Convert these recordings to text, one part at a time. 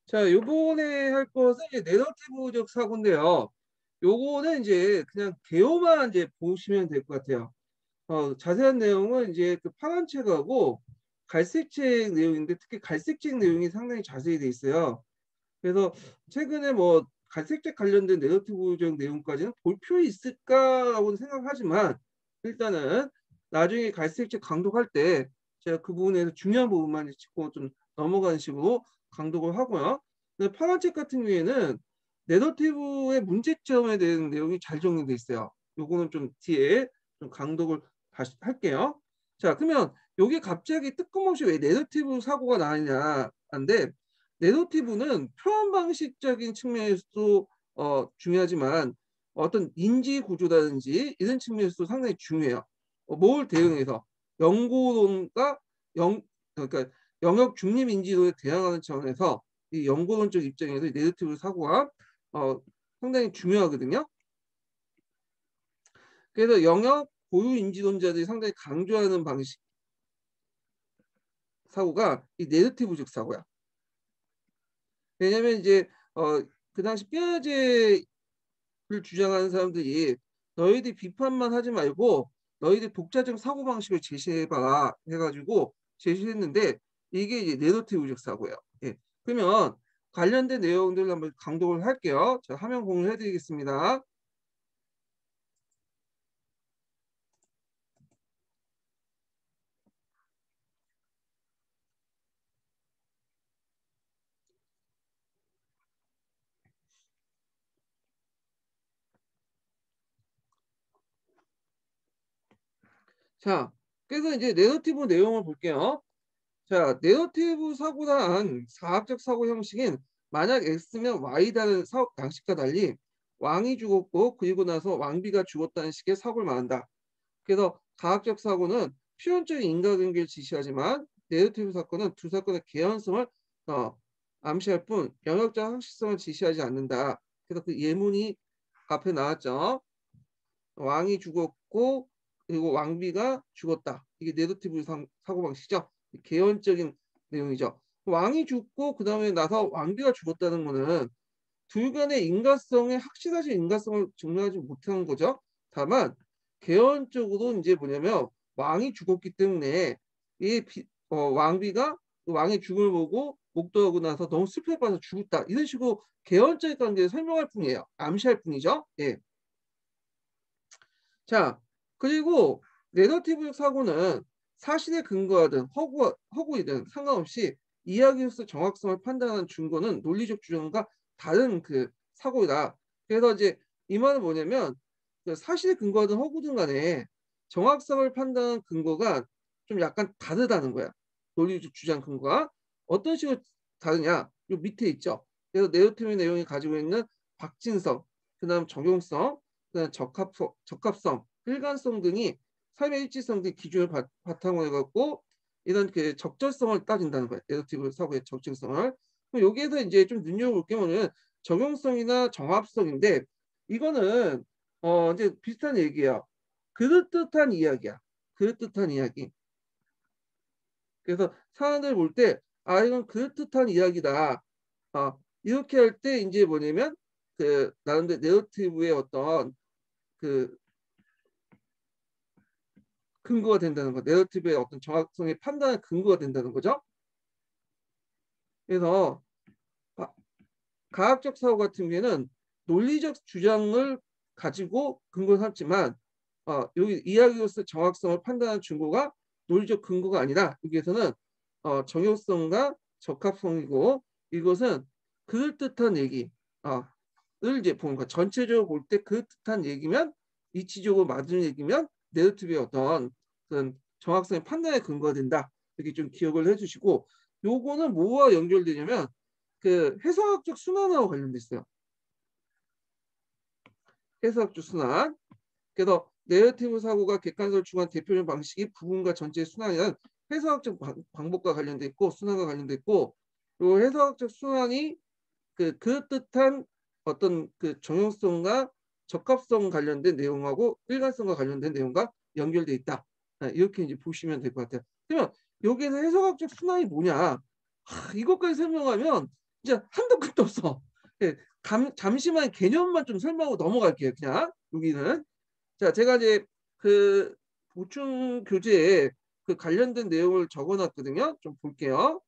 자, 요번에 할 것은 이제 내러티브적 사고인데요. 요거는 이제 그냥 개요만 이제 보시면 될 것 같아요. 자세한 내용은 이제 그 파란 책하고 갈색 책 내용인데 특히 갈색 책 내용이 상당히 자세히 돼 있어요. 그래서 최근에 뭐 갈색 책 관련된 내러티브적 내용까지는 볼 필요 있을까라고는 생각하지만 일단은 나중에 갈색 책 강독할 때 제가 그 부분에서 중요한 부분만 짚고 좀 넘어가는 식으로 강독을 하고요. 근데 파란 책 같은 경우에는 내러티브의 문제점에 대한 내용이 잘 정리돼 있어요. 요거는 좀 뒤에 좀 강독을 다시 할게요. 자, 그러면 여기 갑자기 뜬금없이 왜 내러티브 사고가 나느냐 한데 내러티브는 표현 방식적인 측면에서도 중요하지만 어떤 인지 구조라든지 이런 측면에서도 상당히 중요해요. 뭘 대응해서 연구론과 그러니까 영역 중립 인지도에 대항하는 차원에서 이 연구론적 입장에서 이 내러티브 사고가 어, 상당히 중요하거든요. 그래서 영역 고유 인지론자들이 상당히 강조하는 방식 사고가 이 내러티브적 사고야. 왜냐면 이제 그 당시 삐아제를 주장하는 사람들이 너희들 비판만 하지 말고 너희들 독자적 사고방식을 제시해봐 해가지고 제시했는데 이게 이제 내러티브적 사고예요. 예. 그러면 관련된 내용들을 한번 강독을 할게요. 자, 화면 공유해 드리겠습니다. 자, 그래서 이제 내러티브 내용을 볼게요. 자, 내러티브 사고란 사학적 사고 형식인 만약 X면 Y다는 사업 양식과 달리 왕이 죽었고 그리고 나서 왕비가 죽었다는 식의 사고를 말한다. 그래서 가학적 사고는 표현적인 인과관계를 지시하지만 내러티브 사건은 두 사건의 개연성을 어, 암시할 뿐 영역적 확실성을 지시하지 않는다. 그래서 그 예문이 앞에 나왔죠. 왕이 죽었고 그리고 왕비가 죽었다. 이게 내러티브 사고방식이죠. 개연적인 내용이죠. 왕이 죽고 그 다음에 나서 왕비가 죽었다는 거는 둘 간의 인과성에 확실하지 인과성을 증명하지 못한 거죠. 다만 개연적으로 이제 뭐냐면 왕이 죽었기 때문에 왕비가 그 왕의 죽음을 보고 목도하고 나서 너무 슬퍼해서 죽었다. 이런 식으로 개연적인 관계를 설명할 뿐이에요. 암시할 뿐이죠. 예. 자, 그리고 내러티브 사고는 사실에 근거하든 허구이든 상관없이 이야기로서 정확성을 판단하는 증거는 논리적 주장과 다른 그 사고이다. 그래서 이제 이 말은 뭐냐면 그 사실에 근거하든 허구든 간에 정확성을 판단하는 근거가 좀 약간 다르다는 거야. 논리적 주장 근거가 어떤 식으로 다르냐? 요 밑에 있죠. 그래서 내러티브 내용이 가지고 있는 박진성, 그다음 적용성, 그다음 적합성, 일관성 등이 삶의 일치성 등 기준을 바탕으로 해갖고 이런 그 적절성을 따진다는 거예요. 내러티브 사고의 적절성을. 그럼 여기에서 이제 좀 눈여겨볼 게 뭐냐면 적용성이나 정합성인데 이거는 이제 비슷한 얘기예요. 그럴듯한 이야기야. 그럴듯한 이야기. 그래서 사람들 볼 때 아 이건 그럴듯한 이야기다. 이렇게 할 때 이제 뭐냐면 그 나름대로 내러티브의 어떤 그 근거가 된다는 거. 내러티브의 어떤 정확성의 판단의 근거가 된다는 거죠. 그래서 가학적 사고 같은 경우에는 논리적 주장을 가지고 근거를 삼지만 여기 이야기로서 정확성을 판단하는 증거가 논리적 근거가 아니라 여기에서는 정형성과 적합성이고 이것은 그럴듯한 얘기 를 이제 보는 거. 전체적으로 볼 때 그럴듯한 얘기면 이치적으로 맞는 얘기면 내러티브의 어떤 그런 정확성의 판단에 근거가 된다. 이렇게 좀 기억을 해주시고 요거는 뭐와 연결되냐면 그 해석학적 순환하고 관련돼 있어요. 해석학적 순환. 그래서 내러티브 사고가 객관성을 추구한 대표적 방식이 부분과 전체의 순환이란 해석학적 방법과 관련돼 있고 순환과 관련돼 있고 이 해석학적 순환이 그 그럴듯한 어떤 그 정형성과 적합성 관련된 내용하고 일관성과 관련된 내용과 연결돼 있다. 이렇게 이제 보시면 될 것 같아요. 그러면 여기에서 해석학적 순환이 뭐냐? 이것까지 설명하면 이제 한도 끝도 없어. 예, 잠시만 개념만 좀 설명하고 넘어갈게요. 그냥 여기는. 자, 제가 이제 그 보충 교재에 그 관련된 내용을 적어놨거든요. 좀 볼게요.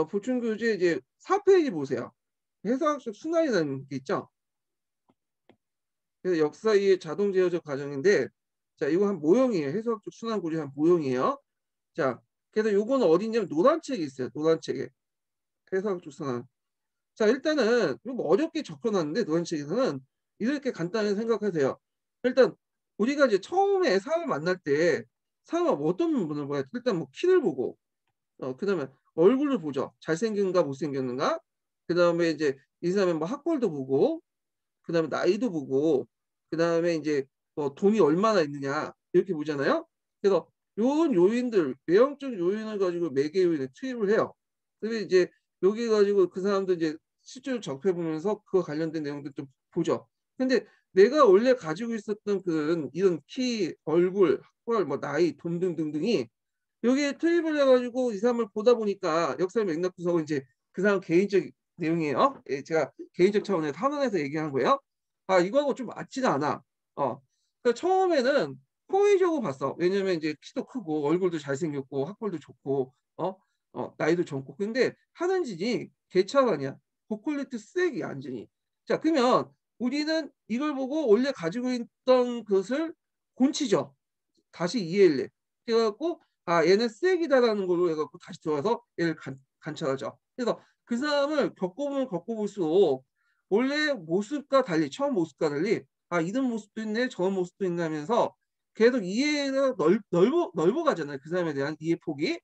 보충 교재 이제 4페이지 보세요. 해석학적 순환이라는 게 있죠. 그래서 역사 이해 자동 제어적 과정인데, 자, 이거 한 모형이에요. 해석학적 순환 구조의 한 모형이에요. 자, 그래서 요거는 어디냐면 노란 책이 있어요. 노란 책에 해석학적 순환. 자, 일단은 이거 뭐 어렵게 적혀놨는데 노란 책에서는 이렇게 간단하게 생각하세요. 일단 우리가 이제 처음에 사람을 만날 때 사람은 어떤 분을 봐요? 일단 뭐 키를 보고, 그다음에 얼굴을 보죠. 잘생긴가 못생겼는가. 그다음에 이제 이 사람의 뭐 학벌도 보고, 그다음에 나이도 보고, 그다음에 이제 뭐 돈이 얼마나 있느냐 이렇게 보잖아요. 그래서 요런 요인들, 외형적 요인을 가지고 매개 요인을 투입을 해요. 그래서 이제 여기 가지고 그 사람도 이제 실제로 접해 보면서 그와 관련된 내용들 좀 보죠. 근데 내가 원래 가지고 있었던 그런 이런 키, 얼굴, 학벌, 뭐 나이, 돈 등등등이 여기에 투입을 해가지고 이 사람을 보다 보니까 역사의 맥락 구석은 이제 그 사람 개인적 내용이에요. 예, 제가 개인적 차원에서 한원에서 얘기한 거예요. 아, 이거하고 좀 맞지가 않아. 그러니까 처음에는 호의적으로 봤어. 왜냐면 이제 키도 크고 얼굴도 잘생겼고 학벌도 좋고 나이도 젊고. 근데 하는 짓이 개차반이야. 고퀄리티 쓰레기 완전히. 자, 그러면 우리는 이걸 보고 원래 가지고 있던 것을 곤치죠. 다시 이해를 해. 그래갖고 아, 얘는 쓰레기다라는 걸로 해갖고 다시 들어와서 얘를 관찰하죠. 그래서 그 사람을 겪어보면 겪어볼수록 원래 모습과 달리, 처음 모습과 달리 아, 이런 모습도 있네, 저런 모습도 있네 하면서 계속 이해가 넓어가잖아요. 그 사람에 대한 이해 폭이.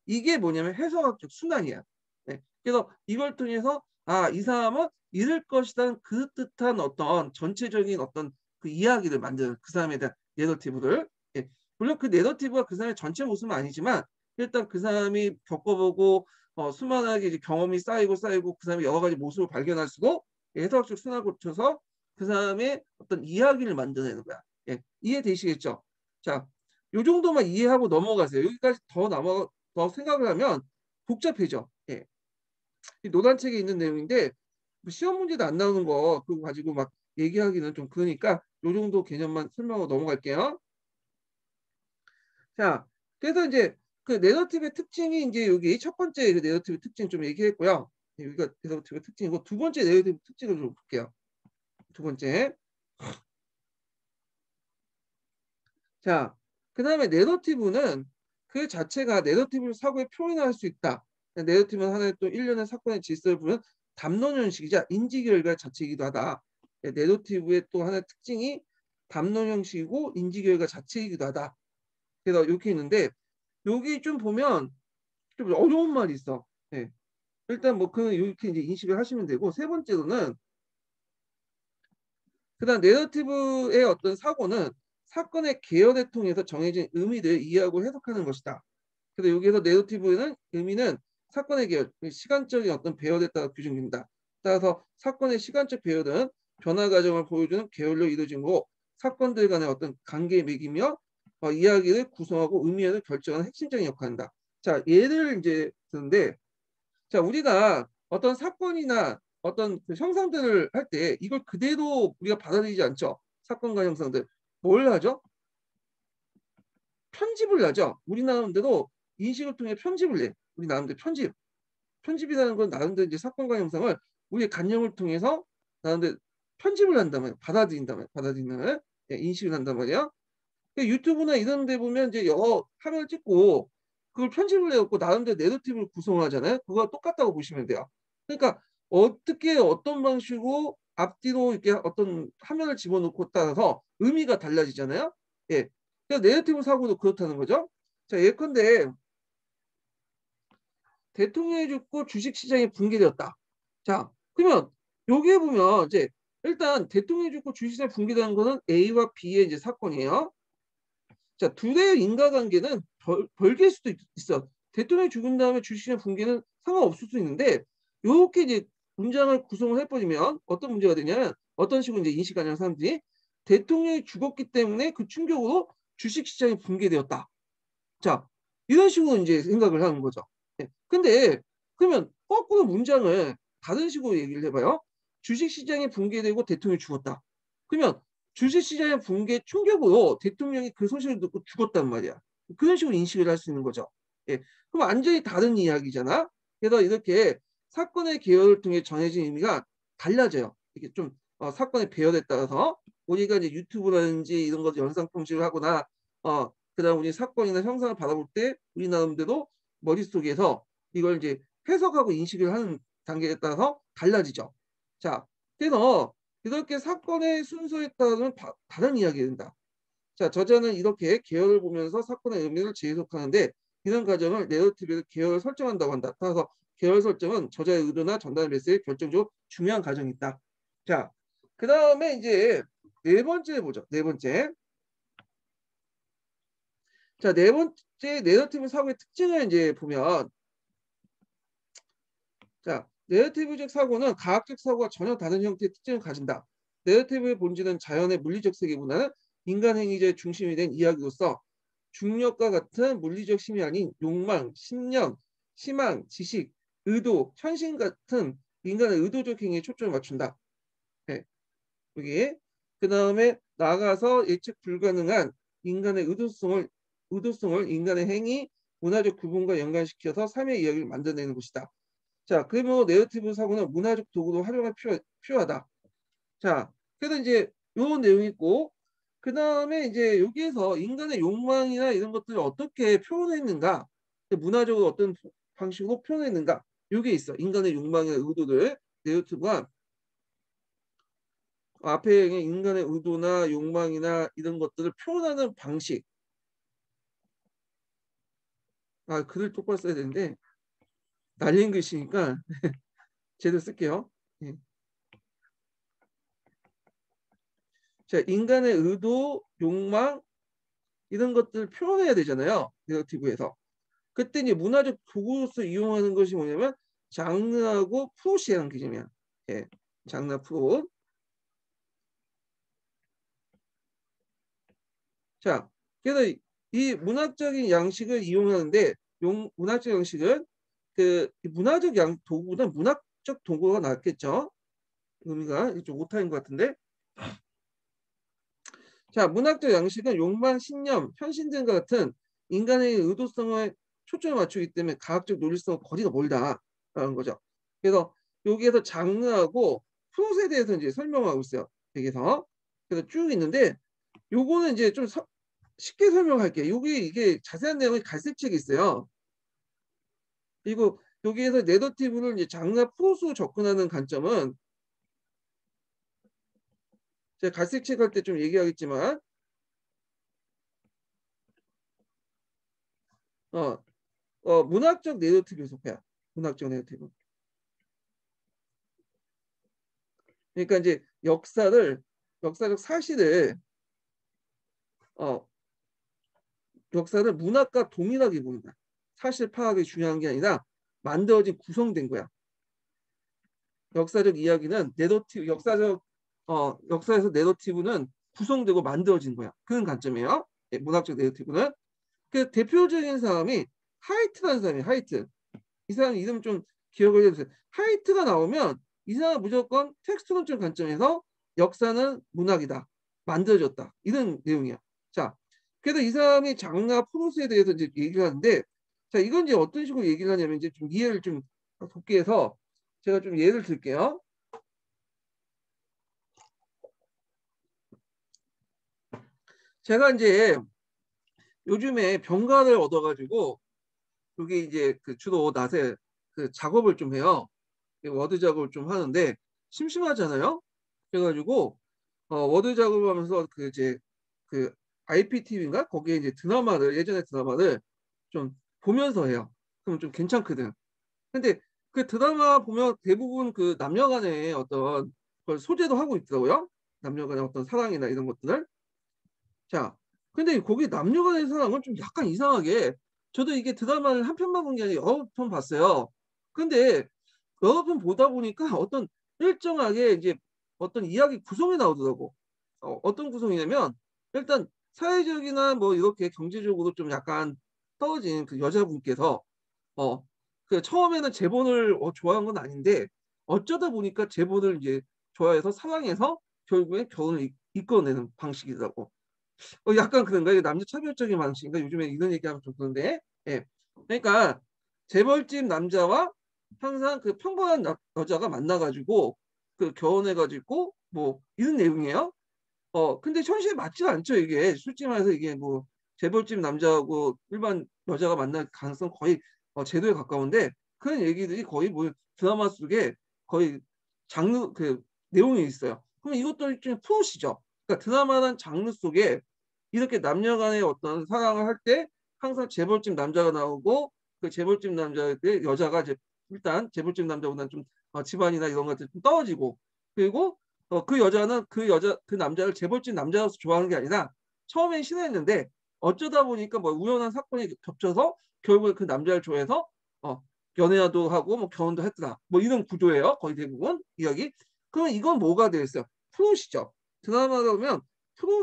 이게 뭐냐면 해석학적 순환이야. 네. 그래서 이걸 통해서 아, 이 사람은 이럴 것이란 그 뜻한 어떤 전체적인 어떤 그 이야기를 만드는 그 사람에 대한 내러티브를. 예. 물론 그 내러티브가 그 사람의 전체 모습은 아니지만 일단 그 사람이 겪어보고 수많은 이제 경험이 쌓이고 그 사람이 여러 가지 모습을 발견할수록 해석학적 순환을 거쳐서 그 사람의 어떤 이야기를 만들어내는 거야. 예. 이해되시겠죠? 자, 요 정도만 이해하고 넘어가세요. 여기까지 더 생각을 하면 복잡해져. 예. 이 노단책에 있는 내용인데 뭐 시험 문제도 안 나오는 거 그거 가지고 막 얘기하기는 좀 그러니까 요 정도 개념만 설명하고 넘어갈게요. 자, 그래서 이제 그 내러티브의 특징이 이제 여기 첫 번째 그 내러티브 특징 좀 얘기했고요. 여기가 내러티브 특징이고 두 번째 내러티브 특징을 좀 볼게요. 두 번째. 자, 그 다음에 내러티브는 그 자체가 내러티브를 사고에 표현할 수 있다. 내러티브는 하나의 또 일련의 사건의 질서를 부르는 담론 형식이자 인지 결과 자체이기도 하다. 내러티브의 또 하나의 특징이 담론 형식이고 인지 결과 자체이기도 하다. 그래서 이렇게 있는데 여기 좀 보면 좀 어려운 말이 있어. 네. 일단 뭐 그 이렇게 이제 인식을 하시면 되고 세 번째로는 그다음 내러티브의 어떤 사고는 사건의 개연에 통해서 정해진 의미를 이해하고 해석하는 것이다. 그래서 여기에서 내러티브는 의미는 사건의 개연, 시간적인 어떤 배열에 따라 규정된다. 따라서 사건의 시간적 배열은 변화 과정을 보여주는 계열로 이루어진 거고 사건들 간의 어떤 관계에 매기며 이야기를 구성하고 의미를 결정하는 핵심적인 역할을 한다. 자, 예를 이제 드는데 자, 우리가 어떤 사건이나 어떤 그 형상들을 할 때 이걸 그대로 우리가 받아들이지 않죠. 사건과 형상들. 뭘 하죠? 편집을 하죠. 우리 나름대로 인식을 통해 편집을 내. 우리 나름대로 편집. 편집이라는 건 나름대로 이제 사건과 형상을 우리의 관념을 통해서 나름대로 편집을 한단 말이에요. 받아들인단 말이에요. 받아들이는 인식을 한단 말이에요. 그러니까 유튜브나 이런 데 보면 이제 여러 화면을 찍고 그걸 편집을 해갖고 나름대로 내러티브를 구성하잖아요. 그거 똑같다고 보시면 돼요. 그러니까 어떻게 어떤 방식으로 앞뒤로 이렇게 어떤 화면을 집어넣고 따라서 의미가 달라지잖아요. 예. 그래서 내러티브 사고도 그렇다는 거죠. 자, 예컨대 대통령이 죽고 주식시장이 붕괴되었다. 자, 그러면 여기에 보면 이제 일단 대통령이 죽고 주식시장이 붕괴되는 거는 A와 B의 이제 사건이에요. 자, 둘의 인과관계는 별개일 수도 있어. 대통령이 죽은 다음에 주식시장 붕괴는 상관없을 수 있는데 이렇게 이제 문장을 구성을 해버리면 어떤 문제가 되냐면 어떤 식으로 이제 인식하냐는 사람들이 대통령이 죽었기 때문에 그 충격으로 주식시장이 붕괴되었다. 자, 이런 식으로 이제 생각을 하는 거죠. 근데 그러면 거꾸로 문장을 다른 식으로 얘기를 해봐요. 주식시장이 붕괴되고 대통령이 죽었다. 그러면 주식시장의 붕괴 충격으로 대통령이 그 소식을 듣고 죽었단 말이야. 그런 식으로 인식을 할 수 있는 거죠. 예. 그럼 완전히 다른 이야기잖아. 그래서 이렇게 사건의 계열을 통해 전해진 의미가 달라져요. 이게 좀 사건의 배열에 따라서 우리가 이제 유튜브라든지 이런 거 영상 통신을 하거나 그다음 우리 사건이나 형상을 바라볼 때 우리 나름대로 머릿속에서 이걸 이제 해석하고 인식을 하는 단계에 따라서 달라지죠. 자, 그래서 이렇게 사건의 순서에 따르면 다른 이야기가 된다. 자, 저자는 이렇게 계열을 보면서 사건의 의미를 재해석하는데 이런 과정을 내러티브에서 계열을 설정한다고 한다. 따라서 계열 설정은 저자의 의도나 전달 메시지에 결정적으로 중요한 과정이 있다. 자, 그 다음에 이제 네 번째 보죠. 네 번째. 자, 네 번째 내러티브 사고의 특징을 이제 보면 자, 내러티브적 사고는 과학적 사고와 전혀 다른 형태의 특징을 가진다. 내러티브의 본질은 자연의 물리적 세계보다는 인간 행위자의 중심이 된 이야기로서 중력과 같은 물리적 힘이 아닌 욕망, 신념, 희망, 지식, 의도, 현실 같은 인간의 의도적 행위에 초점을 맞춘다. 네, 여기 그 다음에 나아가서 예측 불가능한 인간의 의도성을 인간의 행위, 문화적 구분과 연관시켜서 삶의 이야기를 만들어내는 것이다. 자, 그러면 내러티브 사고는 문화적 도구로 활용할 필요하다. 자, 그래서 이제 요 내용이 있고, 그 다음에 이제 여기에서 인간의 욕망이나 이런 것들을 어떻게 표현했는가, 문화적으로 어떤 방식으로 표현했는가, 요게 있어. 인간의 욕망이나 의도를 내러티브가 앞에 인간의 의도나 욕망이나 이런 것들을 표현하는 방식. 글을 똑바로 써야 되는데 날린 글씨니까 제대로 쓸게요. 예. 자, 인간의 의도, 욕망 이런 것들을 표현해야 되잖아요. 내러티브에서. 그때 이제 문화적 도구로서 이용하는 것이 뭐냐면 장르하고 프롯이라는 개념이야. 예. 장르 프롯. 자, 그래서 이 문학적인 양식을 이용하는데 문학적 양식은 그 문화적 도구보다 문학적 도구가 낫겠죠. 의미가 좀 오타인 것 같은데. 자, 문학적 양식은 욕망, 신념, 현실 등과 같은 인간의 의도성에 초점을 맞추기 때문에 과학적 논리성 거리가 멀다라는 거죠. 그래서 여기에서 장르하고 프롯에 대해서 이제 설명하고 있어요. 여기서 그래서 쭉 있는데 요거는 이제 좀 쉽게 설명할게요. 이게 자세한 내용이 갈색책이 있어요. 그리고 여기에서 내러티브를 이제 장르 프롯으로 접근하는 관점은 제가 갈색책 할 때 좀 얘기하겠지만 문학적 내러티브 속해요. 문학적 내러티브. 그러니까 이제 역사적 사실을 어, 역사를 문학과 동일하게 본다. 사실 파악이 중요한 게 아니라 만들어진 구성된 거야. 역사적 이야기는 내러티브 역사에서 내러티브는 구성되고 만들어진 거야. 그런 관점이에요. 예, 문학적 내러티브는. 그 대표적인 사람이 하이트라는 사람이에요. 하이트. 이 사람 이름 좀 기억을 해주세요. 하이트가 나오면 이 사람은 무조건 텍스트론적 관점에서 역사는 문학이다. 만들어졌다. 이런 내용이야. 자, 그래서 이 사람이 장르 프로스에 대해서 이제 얘기를 하는데, 자, 이건 이제 어떤 식으로 얘기를 하냐면 이제 좀 이해를 좀 돕기 위해서 제가 좀 예를 들게요. 제가 이제 요즘에 병가를 얻어가지고 여기 이제 그 주로 낮에 그 작업을 좀 해요. 워드 작업을 좀 하는데 심심하잖아요. 그래가지고 워드 작업하면서 그 이제 그 IPTV인가 거기에 이제 예전에 드라마를 좀 보면서 해요. 그럼 좀 괜찮거든. 근데 그 드라마 보면 대부분 그 남녀간의 어떤 걸 소재도 하고 있더라고요. 남녀간의 어떤 사랑이나 이런 것들을. 자, 근데 거기 남녀간의 사랑은 좀 약간 이상하게 저도 이게 드라마를 한 편만 본 게 아니라 여러 편 봤어요. 근데 여러 편 보다 보니까 어떤 일정하게 이제 어떤 이야기 구성이 나오더라고. 어떤 구성이냐면 일단 사회적이나 뭐 이렇게 경제적으로 좀 약간 떨어진 그 여자분께서 어, 그 처음에는 재본을 좋아한 건 아닌데 어쩌다 보니까 재본을 이제 좋아해서 사랑해서 결국에 결혼을 이끌어내는 방식이더라고. 약간 그런가? 이게 남녀 차별적인 방식인가? 요즘에 이런 얘기하면 좀 그런데. 예. 그러니까 재벌집 남자와 항상 그 평범한 여자가 만나가지고 그 결혼해가지고 뭐 이런 내용이에요. 근데 현실에 맞지가 않죠, 이게. 솔직히 말해서 이게 뭐 재벌집 남자하고 일반 여자가 만날 가능성 거의 제로에 가까운데 그런 얘기들이 거의 뭐 드라마 속에 거의 장르 그 내용이 있어요. 그럼 이것도 일종의 프로시죠. 그러니까 드라마란 장르 속에 이렇게 남녀 간의 어떤 사랑을 할 때 항상 재벌집 남자가 나오고 그 재벌집 남자의 여자가 이제 일단 재벌집 남자보다는 좀 집안이나 이런 것들 좀 떨어지고 그리고 그 여자는 그 남자를 재벌집 남자로서 좋아하는 게 아니라 처음엔 싫어했는데 어쩌다 보니까 뭐 우연한 사건이 겹쳐서 결국에 그 남자를 좋아해서 연애도 하고 뭐 결혼도 했더라. 뭐 이런 구조예요. 거의 대부분 이야기. 그러면 이건 뭐가 되겠어요? 프로시죠. 드라마다 보면 프로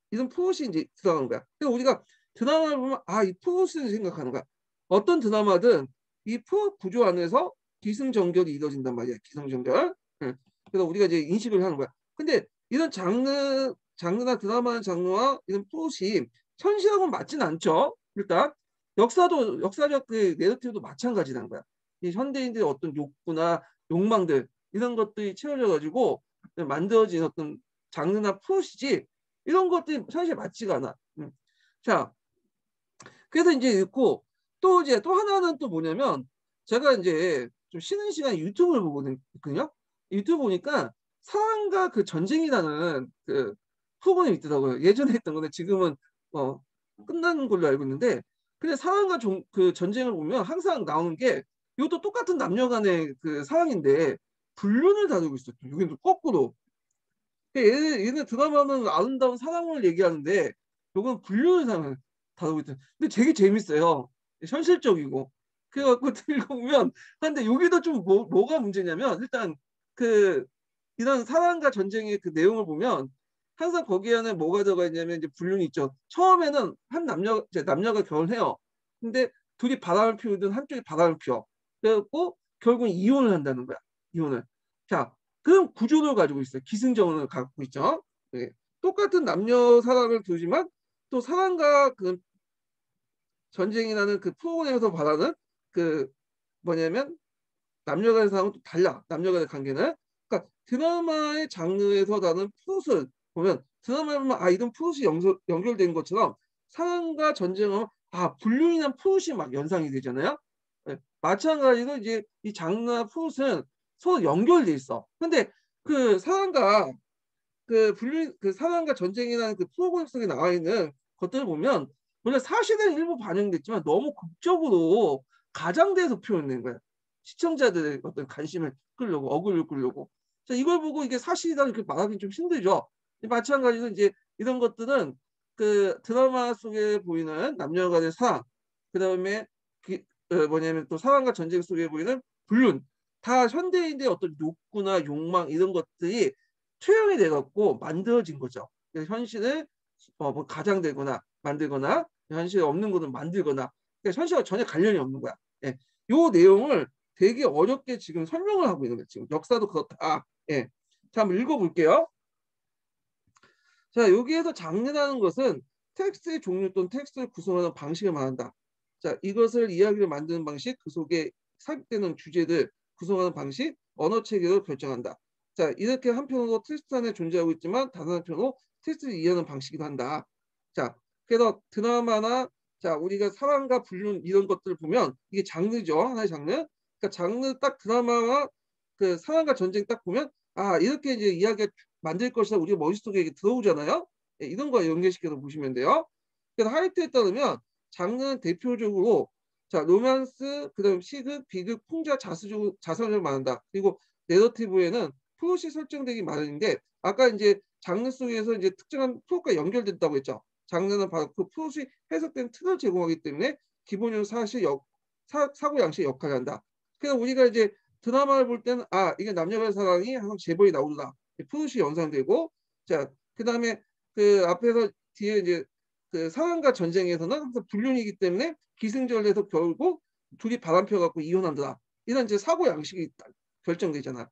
이런 프로시 이제 들어가는 거야. 그래서 우리가 드라마를 보면 이 프로시를 생각하는 거야. 어떤 드라마든 이 프로 구조 안에서 기승전결이 이루어진단 말이야. 기승전결. 응. 그래서 우리가 이제 인식을 하는 거야. 근데 이런 장르나 드라마 장르와 이런 프로시 현실하고는 맞지는 않죠. 일단 역사적 그 내러티브도 마찬가지라는 거야. 이 현대인들의 어떤 욕구나 욕망들 이런 것들이 채워져 가지고 만들어진 어떤 장르나 프로시지 이런 것들이 현실에 맞지가 않아. 자, 그래서 이제 있고 또 이제 또 하나는 또 뭐냐면 제가 이제 좀 쉬는 시간에 유튜브를 보거든요. 유튜브 보니까 사랑과 그 전쟁이라는 그 프로그램이 있더라고요. 예전에 했던 건데 지금은 끝난 걸로 알고 있는데 근데 사랑과 그 전쟁을 보면 항상 나오는 게 이것도 똑같은 남녀 간의 그 사랑인데 불륜을 다루고 있었죠. 여기는 거꾸로. 얘네 드라마는 아름다운 사랑을 얘기하는데 요건 불륜의 사랑을 다루고 있다. 근데 되게 재밌어요. 현실적이고. 그래갖고 읽어보면 근데 여기도 좀 뭐가 문제냐면 일단 그 이런 사랑과 전쟁의 그 내용을 보면 항상 거기에는 뭐가 들어가 있냐면 이제 불륜이 있죠. 처음에는 한 이제 남녀가 결혼해요. 근데 둘이 바람을 피우든 한쪽이 바람을 피워. 그래갖고 결국 이혼을 한다는 거야. 이혼을. 자, 그런 구조를 가지고 있어요. 기승전을 갖고 있죠. 네. 똑같은 남녀 사랑을 두지만 또 사랑과 그 전쟁이라는 그 프로그램에서 말하는 그 뭐냐면 남녀 간의 사랑은 또 달라. 남녀 간의 관계는. 그러니까 드라마의 장르에서 나는 프롯을 보면 드라마에 보면 이런 프롯이 연결된 것처럼 사랑과 전쟁은 불륜이란 프롯이 막 연상이 되잖아요. 네. 마찬가지로 이제 이 장르와 프롯은 서로 연결돼 있어. 근데 그 사랑과 그 사랑과 전쟁이라는 그 프로그램 속에 나와 있는 것들을 보면 물론 사실은 일부 반영됐지만 너무 극적으로 가장돼서 표현된 거야. 시청자들의 어떤 관심을 끌려고 어그를 끌려고. 자, 이걸 보고 이게 사실이다 이렇게 말하기 좀 힘들죠. 마찬가지로 이제 이런 것들은 그 드라마 속에 보이는 남녀 간의 사랑, 그다음에 뭐냐면 또 사랑과 전쟁 속에 보이는 불륜, 다 현대인의 어떤 욕구나 욕망 이런 것들이 투영이 돼갖고 만들어진 거죠. 그래서 현실을 뭐 가장되거나 만들거나 현실에 없는 것을 만들거나 그러니까 현실과 전혀 관련이 없는 거야. 예. 요 내용을 되게 어렵게 지금 설명을 하고 있는 거예요. 지금 역사도 그렇다. 예. 자, 한번 읽어볼게요. 자, 여기에서 장르라는 것은 텍스트의 종류 또는 텍스트를 구성하는 방식을 말한다. 자, 이것을 이야기를 만드는 방식, 그 속에 삽입되는 주제들 구성하는 방식, 언어 체계를 결정한다. 자, 이렇게 한편으로 텍스트 안에 존재하고 있지만 다른 한편으로 텍스트를 이해하는 방식이기도 한다. 자, 그래서 드라마나 자, 우리가 사랑과 불륜 이런 것들을 보면 이게 장르죠. 하나의 장르. 그러니까 장르 딱 드라마와 그 사랑과 전쟁 딱 보면 이렇게 이제 이야기가 만들 것이다 우리가 머릿속에 들어오잖아요. 예, 이런 거 연결시켜서 보시면 돼요. 그래서 하이트에 따르면 장르는 대표적으로 자 로맨스, 그다음 시극, 비극, 풍자, 자서전을 말한다. 그리고 내러티브에는 플롯이 설정되기 마련인데 아까 이제 장르 속에서 이제 특정한 플롯과 연결된다고 했죠. 장르는 바로 그 플롯이 해석된 틀을 제공하기 때문에 기본적으로 사고 양식의 역할을 한다. 그래서 우리가 이제 드라마를 볼 때는 이게 남녀 간의 사랑이 항상 재벌이 나오더라. 프롯이 연상되고 자 그다음에 그 앞에서 뒤에 이제 그 사랑과 전쟁에서는 항상 불륜이기 때문에 기승전결해서 결국 둘이 바람펴갖고 이혼한다. 이런 이제 사고 양식이 결정되잖아.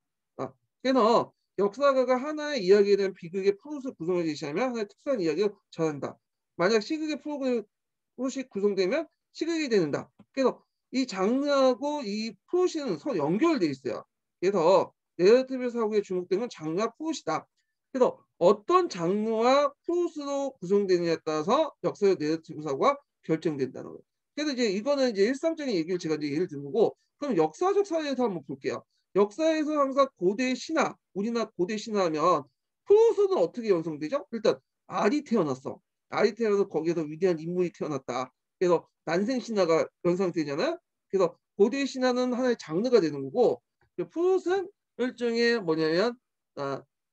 그래서 역사가가 하나의 이야기에 대한 비극의 플롯을 구성해 제시하면 하나의 특수한 이야기를 전한다. 만약 시극의 플롯이 구성되면 시극이 되는다. 그래서 이 장르하고 이 플롯은 서로 연결돼 있어요. 그래서 내러티브 사고에 주목되는 건 장르와 플롯이다. 그래서 어떤 장르와 플롯으로 구성되느냐에 따라서 역사의 내러티브 사고가 결정된다는 거예요. 그래서 이제 이거는 이제 일상적인 얘기를 제가 이제 예를 든 거고, 그럼 역사적 사회에서 한번 볼게요. 역사에서 항상 고대 신화, 우리나라 고대 신화하면 플롯은 어떻게 연성되죠? 일단 알이 태어났어. 알이 태어나서 거기에서 위대한 인물이 태어났다. 그래서 난생 신화가 연상되잖아요. 그래서 고대 신화는 하나의 장르가 되는 거고, 플롯은 일종의 뭐냐면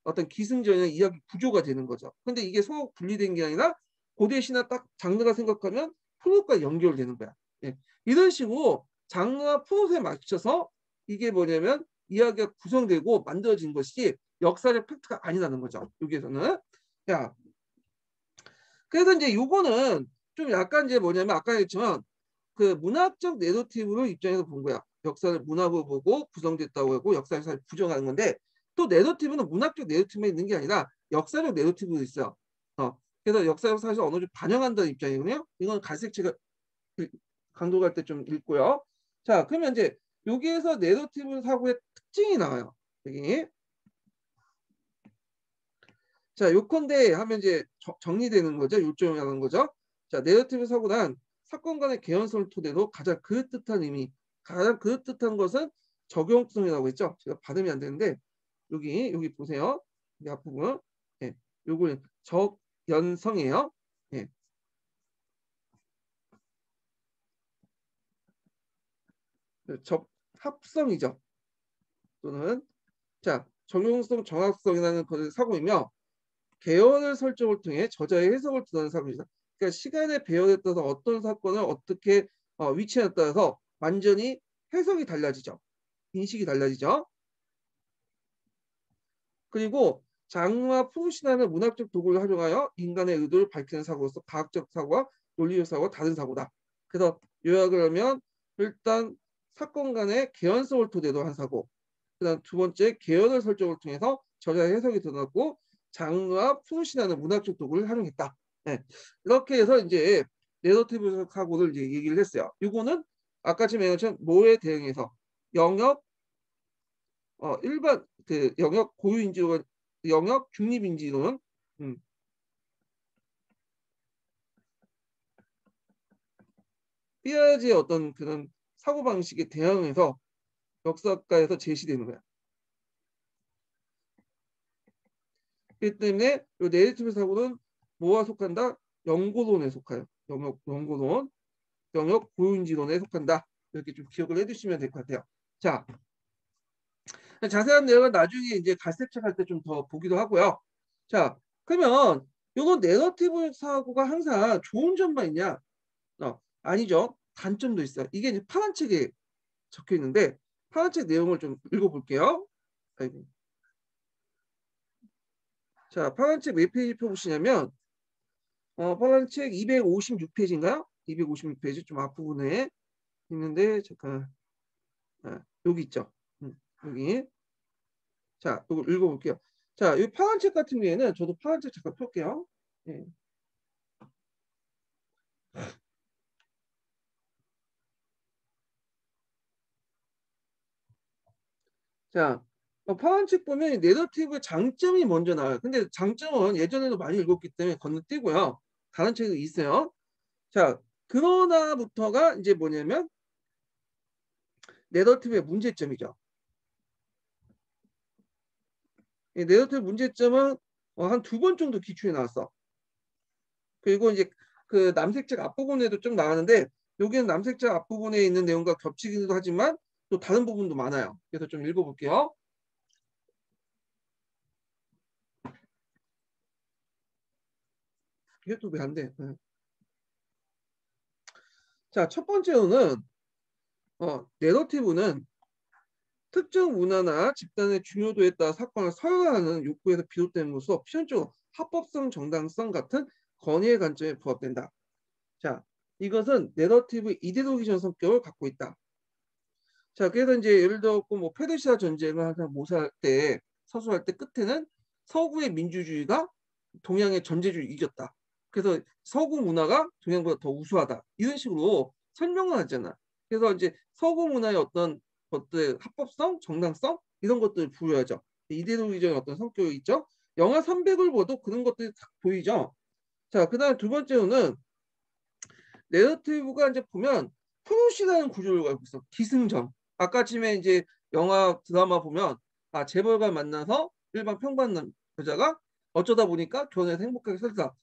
어떤 기승전의 이야기 구조가 되는 거죠. 근데 이게 서로 분리된 게 아니라 고대 신화 딱 장르가 생각하면 플롯과 연결되는 거야. 예. 이런 식으로 장르와 플롯에 맞춰서 이게 뭐냐면 이야기가 구성되고 만들어진 것이 역사적 팩트가 아니라는 거죠. 여기에서는. 야, 그래서 이제 요거는 좀 약간 이제 뭐냐면 아까 했지만 그 문학적 내러티브로 입장에서 본 거야. 역사를 문학으로 보고 구성됐다고 하고 역사를 잘 부정하는 건데, 또 내러티브는 문학적 내러티브만 있는 게 아니라 역사적 내러티브도 있어요. 그래서 역사를 사실 어느 정도 반영한다는 입장이거든요. 이건 갈색체가 강도 갈 때 좀 읽고요. 자, 그러면 이제 여기에서 내러티브 사고의 특징이 나와요. 여기. 자, 요컨대 하면 이제 정리되는 거죠. 요점이라는 거죠. 자, 내러티브 사고란 사건 간의 개연성을 토대로 가장 그럴듯한 의미, 가장 그럴듯한 것은 적용성이라고 했죠. 제가 발음이 안 되는데 여기 보세요. 이 앞부분. 예, 요거는 적연성이에요. 예. 적합성이죠. 또는 자, 적용성, 정확성이라는 것의 사고이며 개연을 설정을 통해 저자의 해석을 드러내는 사고입니다. 그러니까 시간의 배열에 따라서 어떤 사건을 어떻게 위치에 따라서 완전히 해석이 달라지죠. 인식이 달라지죠. 그리고 장르와 풍신하는 문학적 도구를 활용하여 인간의 의도를 밝히는 사고로서 과학적 사고와 논리적 사고가 다른 사고다. 그래서 요약을 하면 일단 사건 간의 개연성을 토대로 한 사고, 그다음 두 번째 개연을 설정을 통해서 저자의 해석이 드러났고 장르와 풍신하는 문학적 도구를 활용했다. 네. 이렇게 해서 이제 내러티브 사고를 이제 얘기를 했어요. 이거는 아까 지금 얘기한 뭐에 대응해서 영역 일반 그 영역 고유인지로 영역 중립인지로는 삐아지의 어떤 그런 사고 방식에 대응해서 역사가에서 제시되는 거야. 그렇기 때문에 이 내러티브 사고는 뭐와 속한다? 연고론에 속해요. 연고론, 영역 고유인지론에 속한다. 이렇게 좀 기억을 해두시면 될 것 같아요. 자, 자세한 내용은 나중에 이제 갈색책 할 때 좀 더 보기도 하고요. 자, 그러면 이건 내러티브 사고가 항상 좋은 점만 있냐? 아니죠. 단점도 있어요. 이게 이제 파란 책에 적혀 있는데 파란 책 내용을 좀 읽어볼게요. 아이고. 자, 파란 책 몇 페이지 펴보시냐면 파란 책 256페이지인가요? 256페이지 좀 앞부분에 있는데 잠깐 여기 있죠. 여기. 자, 이거 읽어볼게요. 자, 이 파란 책 같은 경우에는 저도 파란 책 잠깐 펼게요. 예. 자, 파란 책 보면 내러티브 장점이 먼저 나와요. 근데 장점은 예전에도 많이 읽었기 때문에 건너뛰고요. 다른 책도 있어요. 자, 그러나부터가 이제 뭐냐면 내러티브의 문제점이죠. 이 내러티브 문제점은 한 두 번 정도 기출에 나왔어. 그리고 이제 그 남색책 앞부분에도 좀 나왔는데 여기는 남색책 앞부분에 있는 내용과 겹치기도 하지만 또 다른 부분도 많아요. 그래서 좀 읽어볼게요. 이게 또 왜 안 돼? 자, 첫 번째로는 내러티브는 특정 문화나 집단의 중요도에 따라 사건을 서열화하는 욕구에서 비롯되는 것으로 필연적으로 합법성, 정당성 같은 권위의 관점에 부합된다. 자, 이것은 내러티브 이데올로기적 성격을 갖고 있다. 자, 그래서 이제 예를 들어 뭐 페르시아 전쟁을 항상 모사할 때 서술할 때 끝에는 서구의 민주주의가 동양의 전제주의 이겼다. 그래서 서구 문화가 동양보다 더 우수하다. 이런 식으로 설명을 하잖아. 그래서 이제 서구 문화의 어떤 것들 합법성, 정당성 이런 것들을 부여하죠. 이데올로기적인 어떤 성격이 있죠. 영화 300을 봐도 그런 것들이 딱 보이죠. 자, 그다음 두 번째로는 내러티브가 이제 보면 프로시라는 구조를 갖고 있어. 기승전. 아까쯤에 이제 영화 드라마 보면 재벌가 만나서 일반 평범한 여자가 어쩌다 보니까 결혼해서 행복하게 살다.